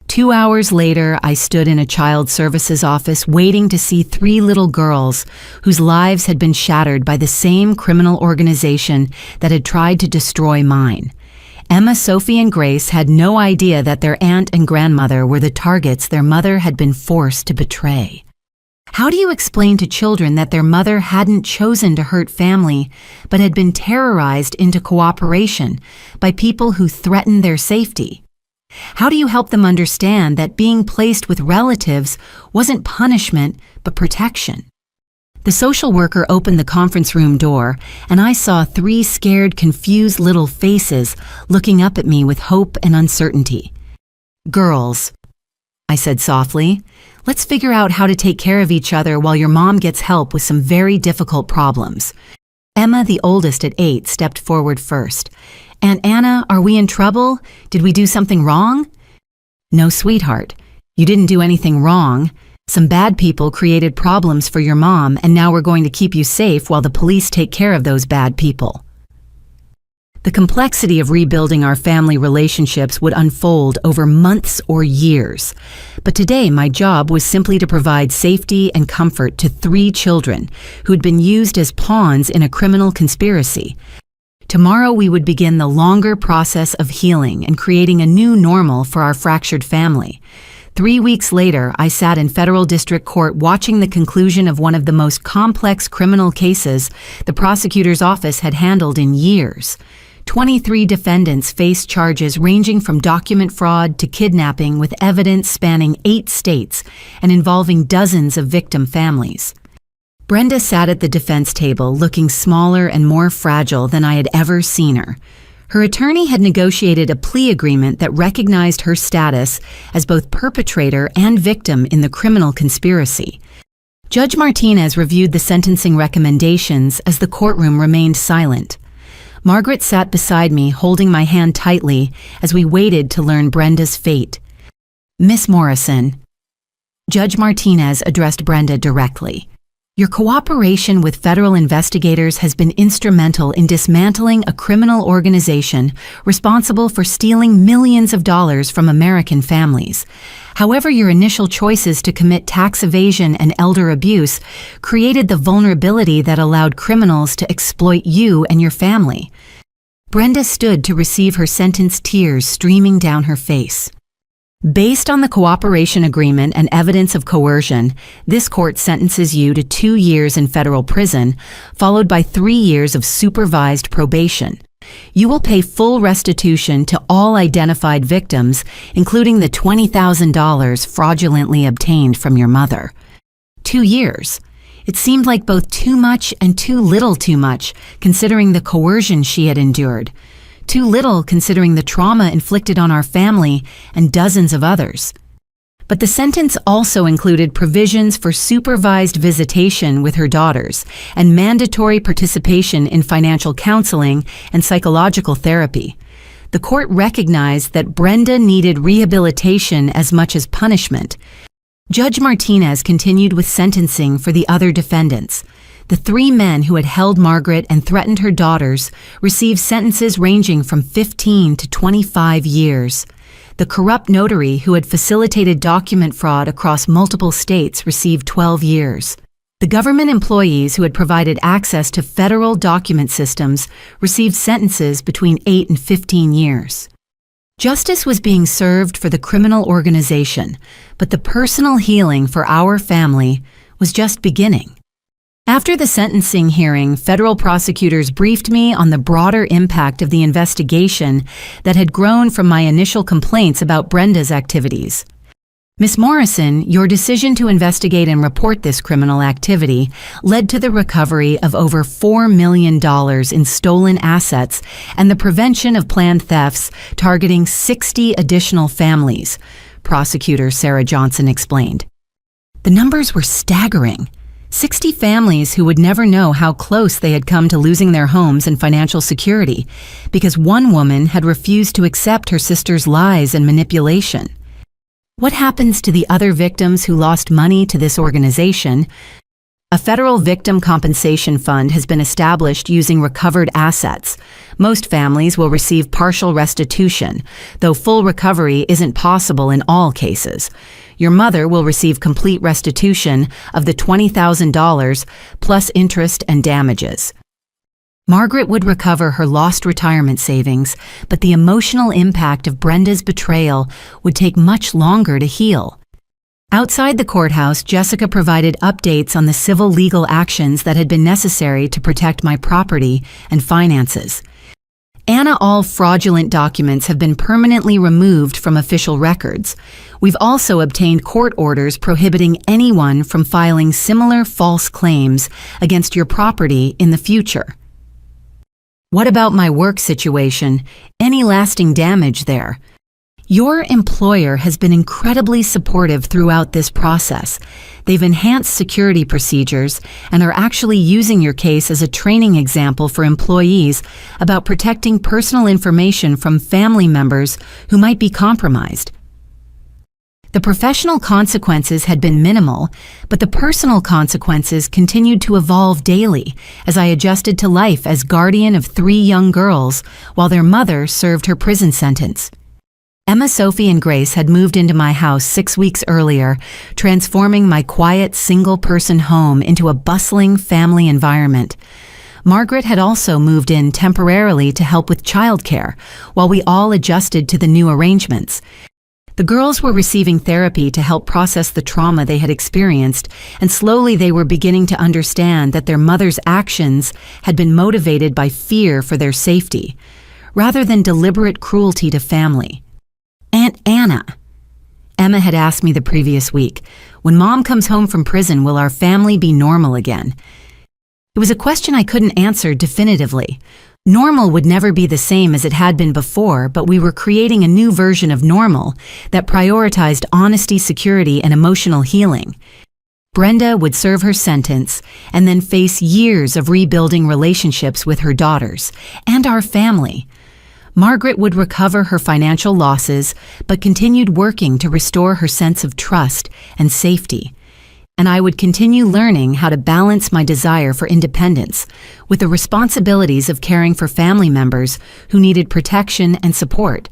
A: 2 hours later, I stood in a child services office waiting to see 3 little girls whose lives had been shattered by the same criminal organization that had tried to destroy mine. Emma, Sophie, and Grace had no idea that their aunt and grandmother were the targets their mother had been forced to betray. How do you explain to children that their mother hadn't chosen to hurt family, but had been terrorized into cooperation by people who threatened their safety? How do you help them understand that being placed with relatives wasn't punishment, but protection? The social worker opened the conference room door, and I saw 3 scared, confused little faces looking up at me with hope and uncertainty. Girls, I said softly, let's figure out how to take care of each other while your mom gets help with some very difficult problems. Emma, the oldest at 8, stepped forward first. Aunt Anna, are we in trouble? Did we do something wrong? No, sweetheart. You didn't do anything wrong. Some bad people created problems for your mom, and now we're going to keep you safe while the police take care of those bad people. The complexity of rebuilding our family relationships would unfold over months or years. But today, my job was simply to provide safety and comfort to 3 children who had been used as pawns in a criminal conspiracy. Tomorrow, we would begin the longer process of healing and creating a new normal for our fractured family. 3 weeks later, I sat in federal district court watching the conclusion of one of the most complex criminal cases the prosecutor's office had handled in years. 23 defendants faced charges ranging from document fraud to kidnapping, with evidence spanning 8 states and involving dozens of victim families. Brenda sat at the defense table, looking smaller and more fragile than I had ever seen her. Her attorney had negotiated a plea agreement that recognized her status as both perpetrator and victim in the criminal conspiracy. Judge Martinez reviewed the sentencing recommendations as the courtroom remained silent. Margaret sat beside me, holding my hand tightly as we waited to learn Brenda's fate. Miss Morrison, Judge Martinez addressed Brenda directly. Your cooperation with federal investigators has been instrumental in dismantling a criminal organization responsible for stealing millions of dollars from American families. However, your initial choices to commit tax evasion and elder abuse created the vulnerability that allowed criminals to exploit you and your family. Brenda stood to receive her sentence, tears streaming down her face. Based on the cooperation agreement and evidence of coercion, this court sentences you to 2 years in federal prison, followed by 3 years of supervised probation. You will pay full restitution to all identified victims, including the $20,000 fraudulently obtained from your mother. 2 years. It seemed like both too much and too little too much, considering the coercion she had endured. Too little considering the trauma inflicted on our family and dozens of others. But the sentence also included provisions for supervised visitation with her daughters and mandatory participation in financial counseling and psychological therapy. The court recognized that Brenda needed rehabilitation as much as punishment. Judge Martinez continued with sentencing for the other defendants. The 3 men who had held Margaret and threatened her daughters received sentences ranging from 15 to 25 years. The corrupt notary who had facilitated document fraud across multiple states received 12 years. The government employees who had provided access to federal document systems received sentences between 8 and 15 years. Justice was being served for the criminal organization, but the personal healing for our family was just beginning. After the sentencing hearing, federal prosecutors briefed me on the broader impact of the investigation that had grown from my initial complaints about Brenda's activities. Ms. Morrison, your decision to investigate and report this criminal activity led to the recovery of over $4 million in stolen assets and the prevention of planned thefts targeting 60 additional families, prosecutor Sarah Johnson explained. The numbers were staggering. 60 families who would never know how close they had come to losing their homes and financial security because one woman had refused to accept her sister's lies and manipulation. What happens to the other victims who lost money to this organization? A federal victim compensation fund has been established using recovered assets. Most families will receive partial restitution, though full recovery isn't possible in all cases. Your mother will receive complete restitution of the $20,000 plus interest and damages. Margaret would recover her lost retirement savings, but the emotional impact of Brenda's betrayal would take much longer to heal. Outside the courthouse, Jessica provided updates on the civil legal actions that had been necessary to protect my property and finances. Anna, all fraudulent documents have been permanently removed from official records. We've also obtained court orders prohibiting anyone from filing similar false claims against your property in the future. What about my work situation? Any lasting damage there? Your employer has been incredibly supportive throughout this process. They've enhanced security procedures and are actually using your case as a training example for employees about protecting personal information from family members who might be compromised. The professional consequences had been minimal, but the personal consequences continued to evolve daily as I adjusted to life as guardian of 3 young girls while their mother served her prison sentence. Emma, Sophie, and Grace had moved into my house 6 weeks earlier, transforming my quiet, single-person home into a bustling family environment. Margaret had also moved in temporarily to help with childcare, while we all adjusted to the new arrangements. The girls were receiving therapy to help process the trauma they had experienced, and slowly they were beginning to understand that their mother's actions had been motivated by fear for their safety, rather than deliberate cruelty to family. Aunt Anna. Emma had asked me the previous week, when Mom comes home from prison, will our family be normal again? It was a question I couldn't answer definitively. Normal would never be the same as it had been before, but we were creating a new version of normal that prioritized honesty, security, and emotional healing. Brenda would serve her sentence and then face years of rebuilding relationships with her daughters and our family. Margaret would recover her financial losses, but continued working to restore her sense of trust and safety. And I would continue learning how to balance my desire for independence with the responsibilities of caring for family members who needed protection and support.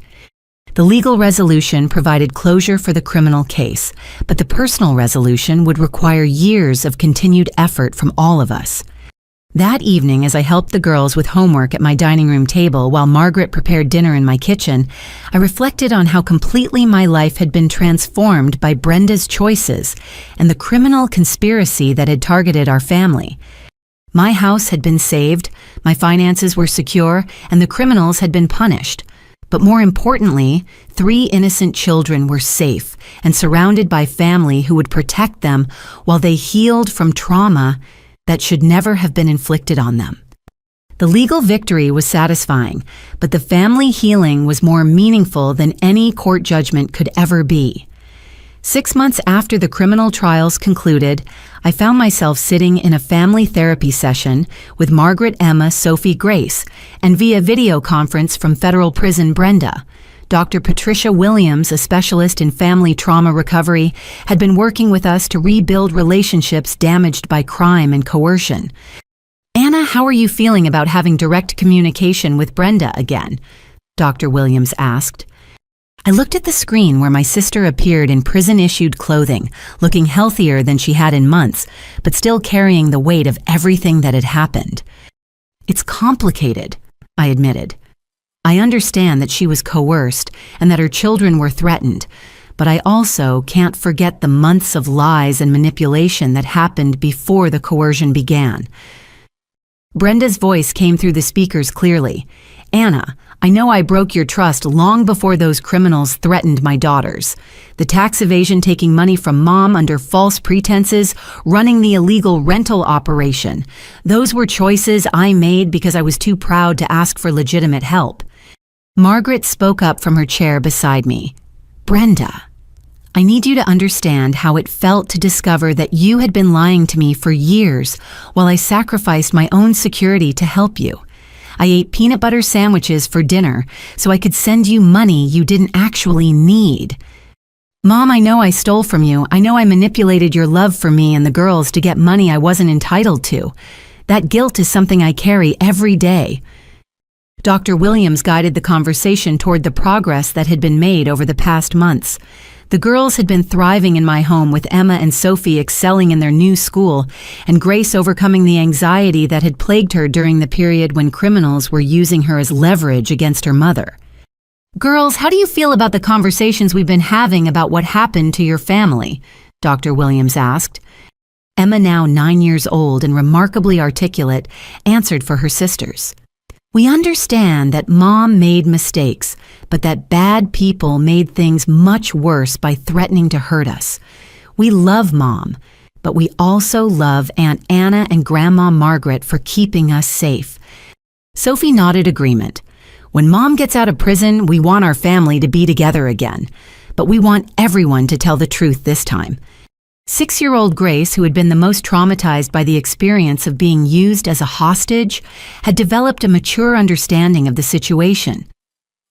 A: The legal resolution provided closure for the criminal case, but the personal resolution would require years of continued effort from all of us. That evening, as I helped the girls with homework at my dining room table while Margaret prepared dinner in my kitchen, I reflected on how completely my life had been transformed by Brenda's choices and the criminal conspiracy that had targeted our family. My house had been saved, my finances were secure, and the criminals had been punished. But more importantly, 3 innocent children were safe and surrounded by family who would protect them while they healed from trauma that should never have been inflicted on them. The legal victory was satisfying, but the family healing was more meaningful than any court judgment could ever be. 6 months after the criminal trials concluded, I found myself sitting in a family therapy session with Margaret, Emma, Sophie, Grace, and via video conference from federal prison Brenda. Dr. Patricia Williams, a specialist in family trauma recovery, had been working with us to rebuild relationships damaged by crime and coercion. "Anna, how are you feeling about having direct communication with Brenda again?" Dr. Williams asked. I looked at the screen where my sister appeared in prison-issued clothing, looking healthier than she had in months, but still carrying the weight of everything that had happened. "It's complicated," I admitted. I understand that she was coerced and that her children were threatened, but I also can't forget the months of lies and manipulation that happened before the coercion began. Brenda's voice came through the speakers clearly. "Anna, I know I broke your trust long before those criminals threatened my daughters. The tax evasion, taking money from Mom under false pretenses, running the illegal rental operation. Those were choices I made because I was too proud to ask for legitimate help." Margaret spoke up from her chair beside me. "Brenda, I need you to understand how it felt to discover that you had been lying to me for years while I sacrificed my own security to help you. I ate peanut butter sandwiches for dinner so I could send you money you didn't actually need. Mom, I know I stole from you. I know I manipulated your love for me and the girls to get money I wasn't entitled to. That guilt is something I carry every day." Dr. Williams guided the conversation toward the progress that had been made over the past months. The girls had been thriving in my home, with Emma and Sophie excelling in their new school, and Grace overcoming the anxiety that had plagued her during the period when criminals were using her as leverage against her mother. "Girls, how do you feel about the conversations we've been having about what happened to your family?" Dr. Williams asked. Emma, now 9 years old and remarkably articulate, answered for her sisters. "We understand that Mom made mistakes, but that bad people made things much worse by threatening to hurt us. We love Mom, but we also love Aunt Anna and Grandma Margaret for keeping us safe." Sophie nodded agreement. "When Mom gets out of prison, we want our family to be together again, but we want everyone to tell the truth this time." 6-year-old Grace, who had been the most traumatized by the experience of being used as a hostage, had developed a mature understanding of the situation.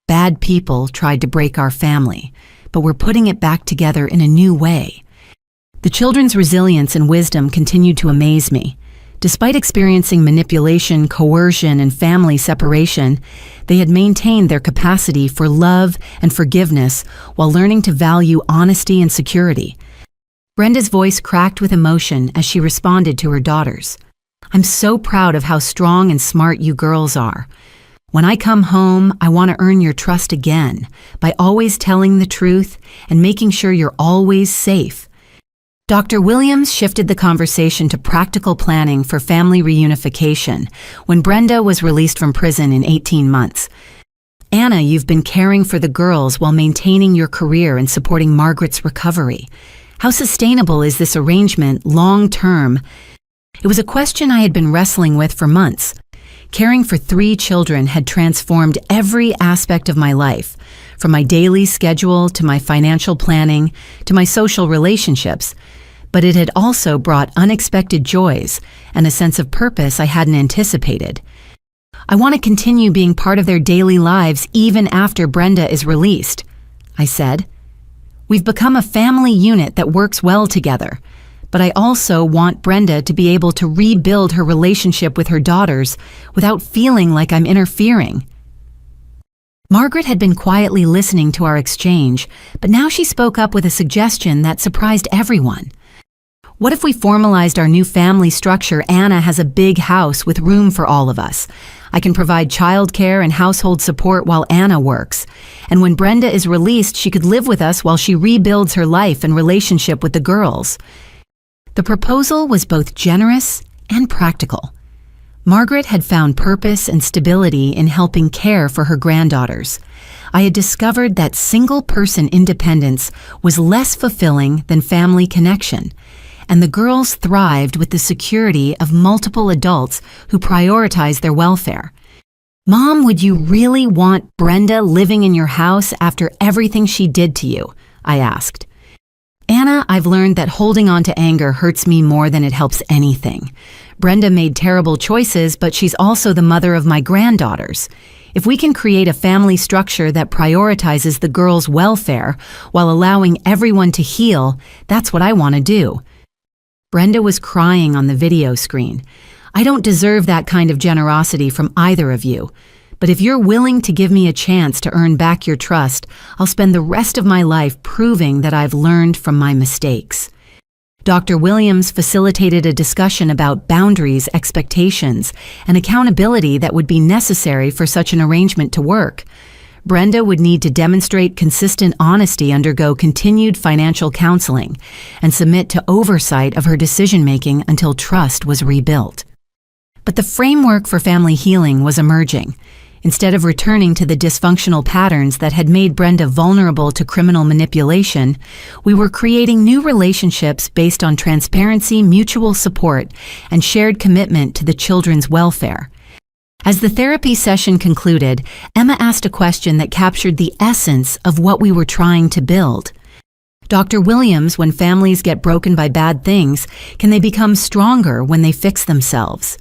A: "Bad people tried to break our family, but we're putting it back together in a new way." The children's resilience and wisdom continued to amaze me. Despite experiencing manipulation, coercion, and family separation, they had maintained their capacity for love and forgiveness while learning to value honesty and security. Brenda's voice cracked with emotion as she responded to her daughters. "I'm so proud of how strong and smart you girls are. When I come home, I want to earn your trust again by always telling the truth and making sure you're always safe." Dr. Williams shifted the conversation to practical planning for family reunification when Brenda was released from prison in 18 months. "Anna, you've been caring for the girls while maintaining your career and supporting Margaret's recovery. How sustainable is this arrangement long-term?" It was a question I had been wrestling with for months. Caring for 3 children had transformed every aspect of my life, from my daily schedule to my financial planning to my social relationships, but it had also brought unexpected joys and a sense of purpose I hadn't anticipated. "I want to continue being part of their daily lives even after Brenda is released," I said. "We've become a family unit that works well together, but I also want Brenda to be able to rebuild her relationship with her daughters without feeling like I'm interfering." Margaret had been quietly listening to our exchange, but now she spoke up with a suggestion that surprised everyone. "What if we formalized our new family structure? Anna has a big house with room for all of us. I can provide childcare and household support while Anna works. And when Brenda is released, she could live with us while she rebuilds her life and relationship with the girls." The proposal was both generous and practical. Margaret had found purpose and stability in helping care for her granddaughters. I had discovered that single-person independence was less fulfilling than family connection, and the girls thrived with the security of multiple adults who prioritized their welfare. "Mom, would you really want Brenda living in your house after everything she did to you?" I asked. "Anna, I've learned that holding on to anger hurts me more than it helps anything. Brenda made terrible choices, but she's also the mother of my granddaughters. If we can create a family structure that prioritizes the girls' welfare while allowing everyone to heal, that's what I want to do." Brenda was crying on the video screen. "I don't deserve that kind of generosity from either of you. But if you're willing to give me a chance to earn back your trust, I'll spend the rest of my life proving that I've learned from my mistakes." Dr. Williams facilitated a discussion about boundaries, expectations, and accountability that would be necessary for such an arrangement to work. Brenda would need to demonstrate consistent honesty, undergo continued financial counseling, and submit to oversight of her decision-making until trust was rebuilt. But the framework for family healing was emerging. Instead of returning to the dysfunctional patterns that had made Brenda vulnerable to criminal manipulation, we were creating new relationships based on transparency, mutual support, and shared commitment to the children's welfare. As the therapy session concluded, Emma asked a question that captured the essence of what we were trying to build. "Dr. Williams, when families get broken by bad things, can they become stronger when they fix themselves?"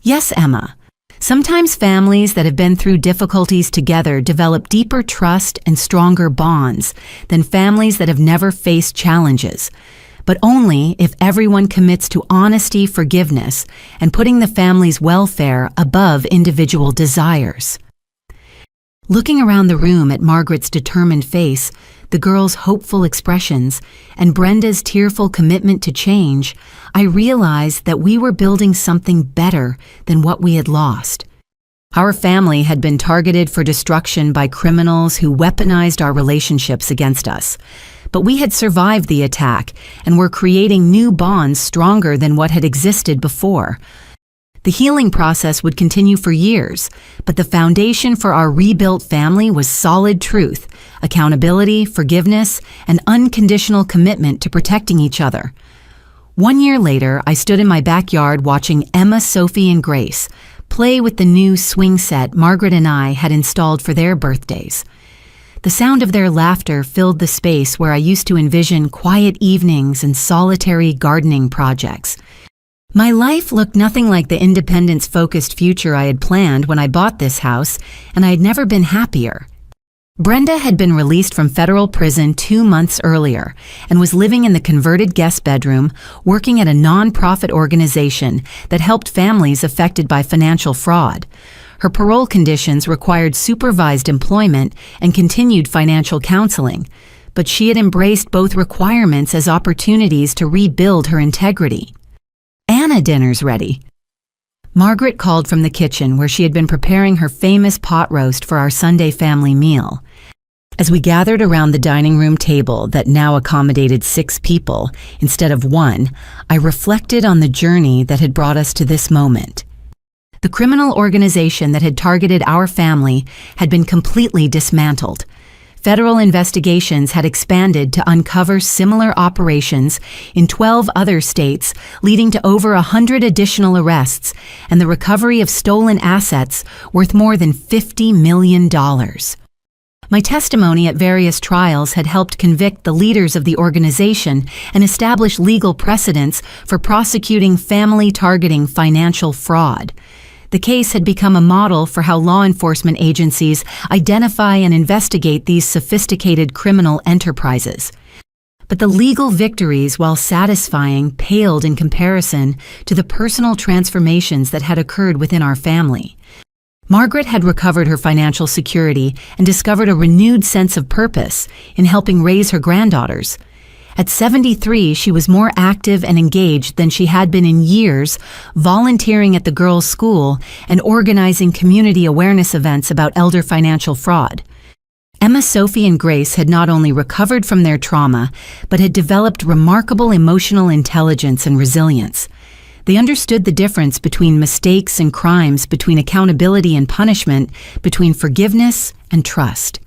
A: "Yes, Emma. Sometimes families that have been through difficulties together develop deeper trust and stronger bonds than families that have never faced challenges, but only if everyone commits to honesty, forgiveness, and putting the family's welfare above individual desires." Looking around the room at Margaret's determined face, the girls' hopeful expressions, and Brenda's tearful commitment to change, I realized that we were building something better than what we had lost. Our family had been targeted for destruction by criminals who weaponized our relationships against us. But we had survived the attack and were creating new bonds stronger than what had existed before. The healing process would continue for years, but the foundation for our rebuilt family was solid truth, accountability, forgiveness, and unconditional commitment to protecting each other. 1 year later, I stood in my backyard watching Emma, Sophie, and Grace play with the new swing set Margaret and I had installed for their birthdays. The sound of their laughter filled the space where I used to envision quiet evenings and solitary gardening projects. My life looked nothing like the independence-focused future I had planned when I bought this house, and I had never been happier. Brenda had been released from federal prison 2 months earlier and was living in the converted guest bedroom, working at a non-profit organization that helped families affected by financial fraud. Her parole conditions required supervised employment and continued financial counseling, but she had embraced both requirements as opportunities to rebuild her integrity. "Anna, dinner's ready." Margaret called from the kitchen where she had been preparing her famous pot roast for our Sunday family meal. As we gathered around the dining room table that now accommodated 6 people instead of 1, I reflected on the journey that had brought us to this moment. The criminal organization that had targeted our family had been completely dismantled. Federal investigations had expanded to uncover similar operations in 12 other states, leading to over 100 additional arrests and the recovery of stolen assets worth more than $50 million. My testimony at various trials had helped convict the leaders of the organization and establish legal precedents for prosecuting family-targeting financial fraud. The case had become a model for how law enforcement agencies identify and investigate these sophisticated criminal enterprises. But the legal victories, while satisfying, paled in comparison to the personal transformations that had occurred within our family. Margaret had recovered her financial security and discovered a renewed sense of purpose in helping raise her granddaughters. At 73, she was more active and engaged than she had been in years, volunteering at the girls' school and organizing community awareness events about elder financial fraud. Emma, Sophie, and Grace had not only recovered from their trauma, but had developed remarkable emotional intelligence and resilience. They understood the difference between mistakes and crimes, between accountability and punishment, between forgiveness and trust.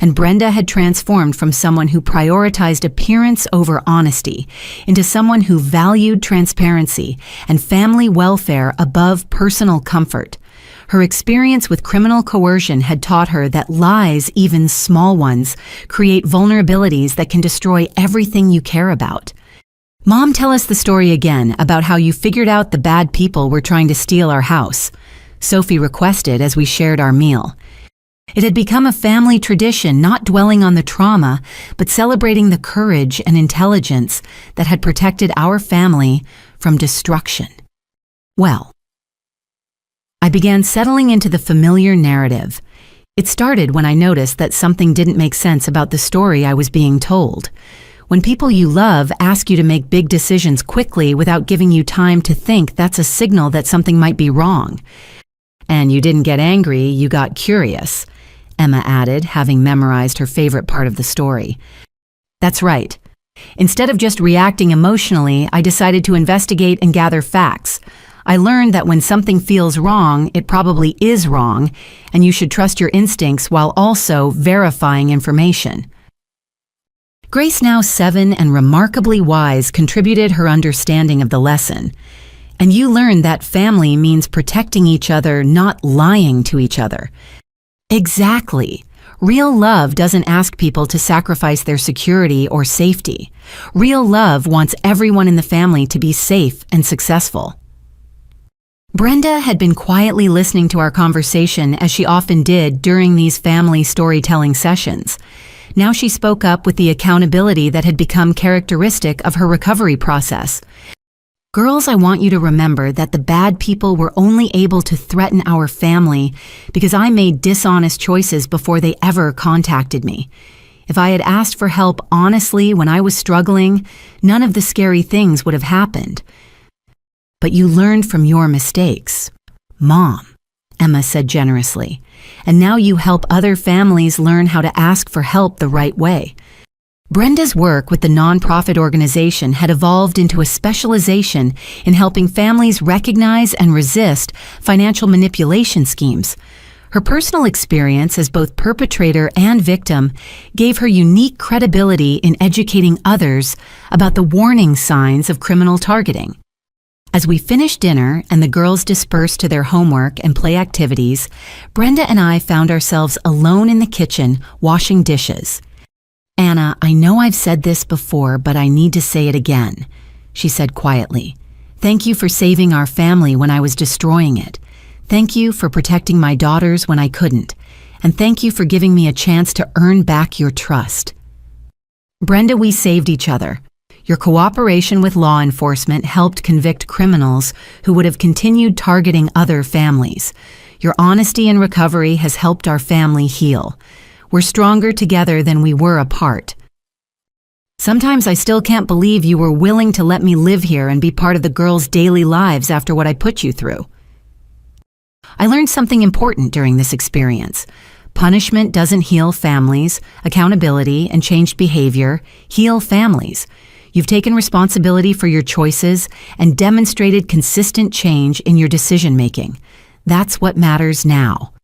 A: and Brenda had transformed from someone who prioritized appearance over honesty into someone who valued transparency and family welfare above personal comfort. Her experience with criminal coercion had taught her that lies, even small ones, create vulnerabilities that can destroy everything you care about. Mom, tell us the story again about how you figured out the bad people were trying to steal our house, Sophie requested as we shared our meal. It had become a family tradition, not dwelling on the trauma, but celebrating the courage and intelligence that had protected our family from destruction. Well, I began settling into the familiar narrative. It started when I noticed that something didn't make sense about the story I was being told. When people you love ask you to make big decisions quickly without giving you time to think, that's a signal that something might be wrong. And you didn't get angry, you got curious, Emma added, having memorized her favorite part of the story. That's right. Instead of just reacting emotionally, I decided to investigate and gather facts. I learned that when something feels wrong, it probably is wrong, and you should trust your instincts while also verifying information. Grace, now 7 and remarkably wise, contributed her understanding of the lesson. And you learned that family means protecting each other, not lying to each other. Exactly. Real love doesn't ask people to sacrifice their security or safety. Real love wants everyone in the family to be safe and successful. Brenda had been quietly listening to our conversation, as she often did during these family storytelling sessions. Now she spoke up with the accountability that had become characteristic of her recovery process. Girls, I want you to remember that the bad people were only able to threaten our family because I made dishonest choices before they ever contacted me. If I had asked for help honestly when I was struggling, none of the scary things would have happened. But you learned from your mistakes, Mom, Emma said generously, and now you help other families learn how to ask for help the right way. Brenda's work with the nonprofit organization had evolved into a specialization in helping families recognize and resist financial manipulation schemes. Her personal experience as both perpetrator and victim gave her unique credibility in educating others about the warning signs of criminal targeting. As we finished dinner and the girls dispersed to their homework and play activities, Brenda and I found ourselves alone in the kitchen washing dishes. Anna, I know I've said this before, but I need to say it again, she said quietly. Thank you for saving our family when I was destroying it. Thank you for protecting my daughters when I couldn't. And thank you for giving me a chance to earn back your trust. Brenda, we saved each other. Your cooperation with law enforcement helped convict criminals who would have continued targeting other families. Your honesty in recovery has helped our family heal. We're stronger together than we were apart. Sometimes I still can't believe you were willing to let me live here and be part of the girls' daily lives after what I put you through. I learned something important during this experience. Punishment doesn't heal families. Accountability and changed behavior heal families. You've taken responsibility for your choices and demonstrated consistent change in your decision-making. That's what matters now.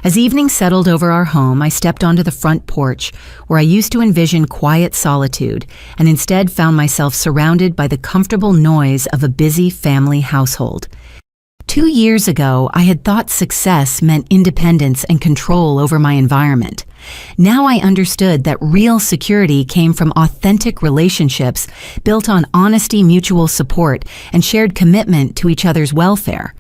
A: As evening settled over our home, I stepped onto the front porch where I used to envision quiet solitude and instead found myself surrounded by the comfortable noise of a busy family household. 2 years ago, I had thought success meant independence and control over my environment. Now I understood that real security came from authentic relationships built on honesty, mutual support, and shared commitment to each other's welfare.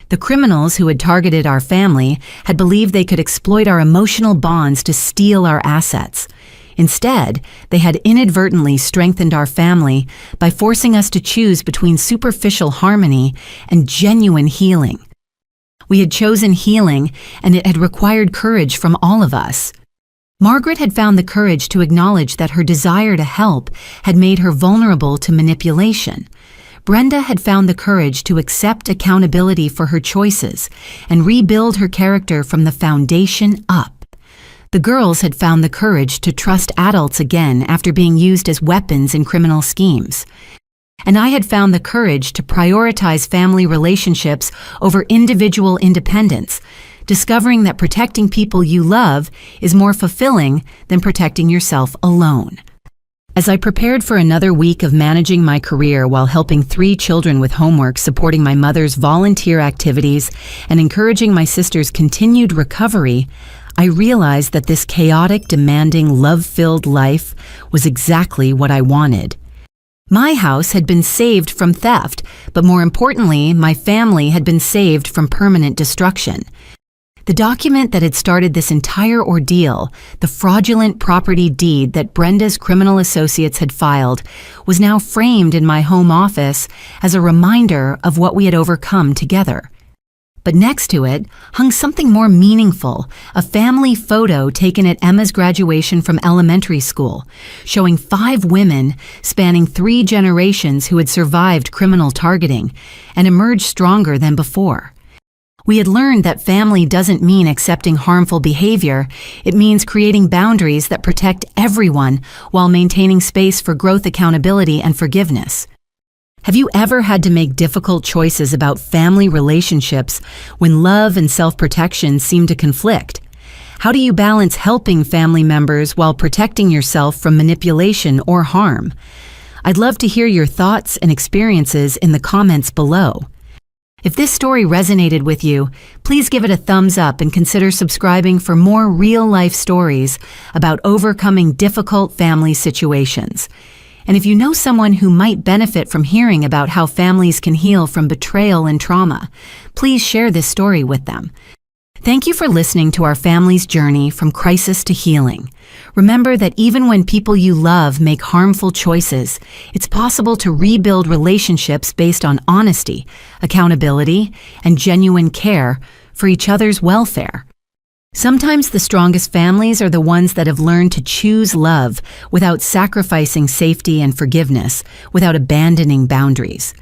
A: The criminals who had targeted our family had believed they could exploit our emotional bonds to steal our assets. Instead, they had inadvertently strengthened our family by forcing us to choose between superficial harmony and genuine healing. We had chosen healing, and it had required courage from all of us. Margaret had found the courage to acknowledge that her desire to help had made her vulnerable to manipulation. Brenda had found the courage to accept accountability for her choices and rebuild her character from the foundation up. The girls had found the courage to trust adults again after being used as weapons in criminal schemes. And I had found the courage to prioritize family relationships over individual independence. discovering that protecting people you love is more fulfilling than protecting yourself alone. As I prepared for another week of managing my career while helping 3 children with homework, supporting my mother's volunteer activities, and encouraging my sister's continued recovery, I realized that this chaotic, demanding, love-filled life was exactly what I wanted. My house had been saved from theft, but more importantly, my family had been saved from permanent destruction. The document that had started this entire ordeal, the fraudulent property deed that Brenda's criminal associates had filed, was now framed in my home office as a reminder of what we had overcome together. But next to it hung something more meaningful, a family photo taken at Emma's graduation from elementary school, showing 5 women spanning 3 generations who had survived criminal targeting and emerged stronger than before. We had learned that family doesn't mean accepting harmful behavior, it means creating boundaries that protect everyone while maintaining space for growth, accountability, and forgiveness. Have you ever had to make difficult choices about family relationships when love and self-protection seem to conflict? How do you balance helping family members while protecting yourself from manipulation or harm? I'd love to hear your thoughts and experiences in the comments below. If this story resonated with you, please give it a thumbs up and consider subscribing for more real-life stories about overcoming difficult family situations. And if you know someone who might benefit from hearing about how families can heal from betrayal and trauma, please share this story with them. Thank you for listening to our family's journey from crisis to healing. Remember that even when people you love make harmful choices, it's possible to rebuild relationships based on honesty, accountability, and genuine care for each other's welfare. Sometimes the strongest families are the ones that have learned to choose love without sacrificing safety and forgiveness, without abandoning boundaries.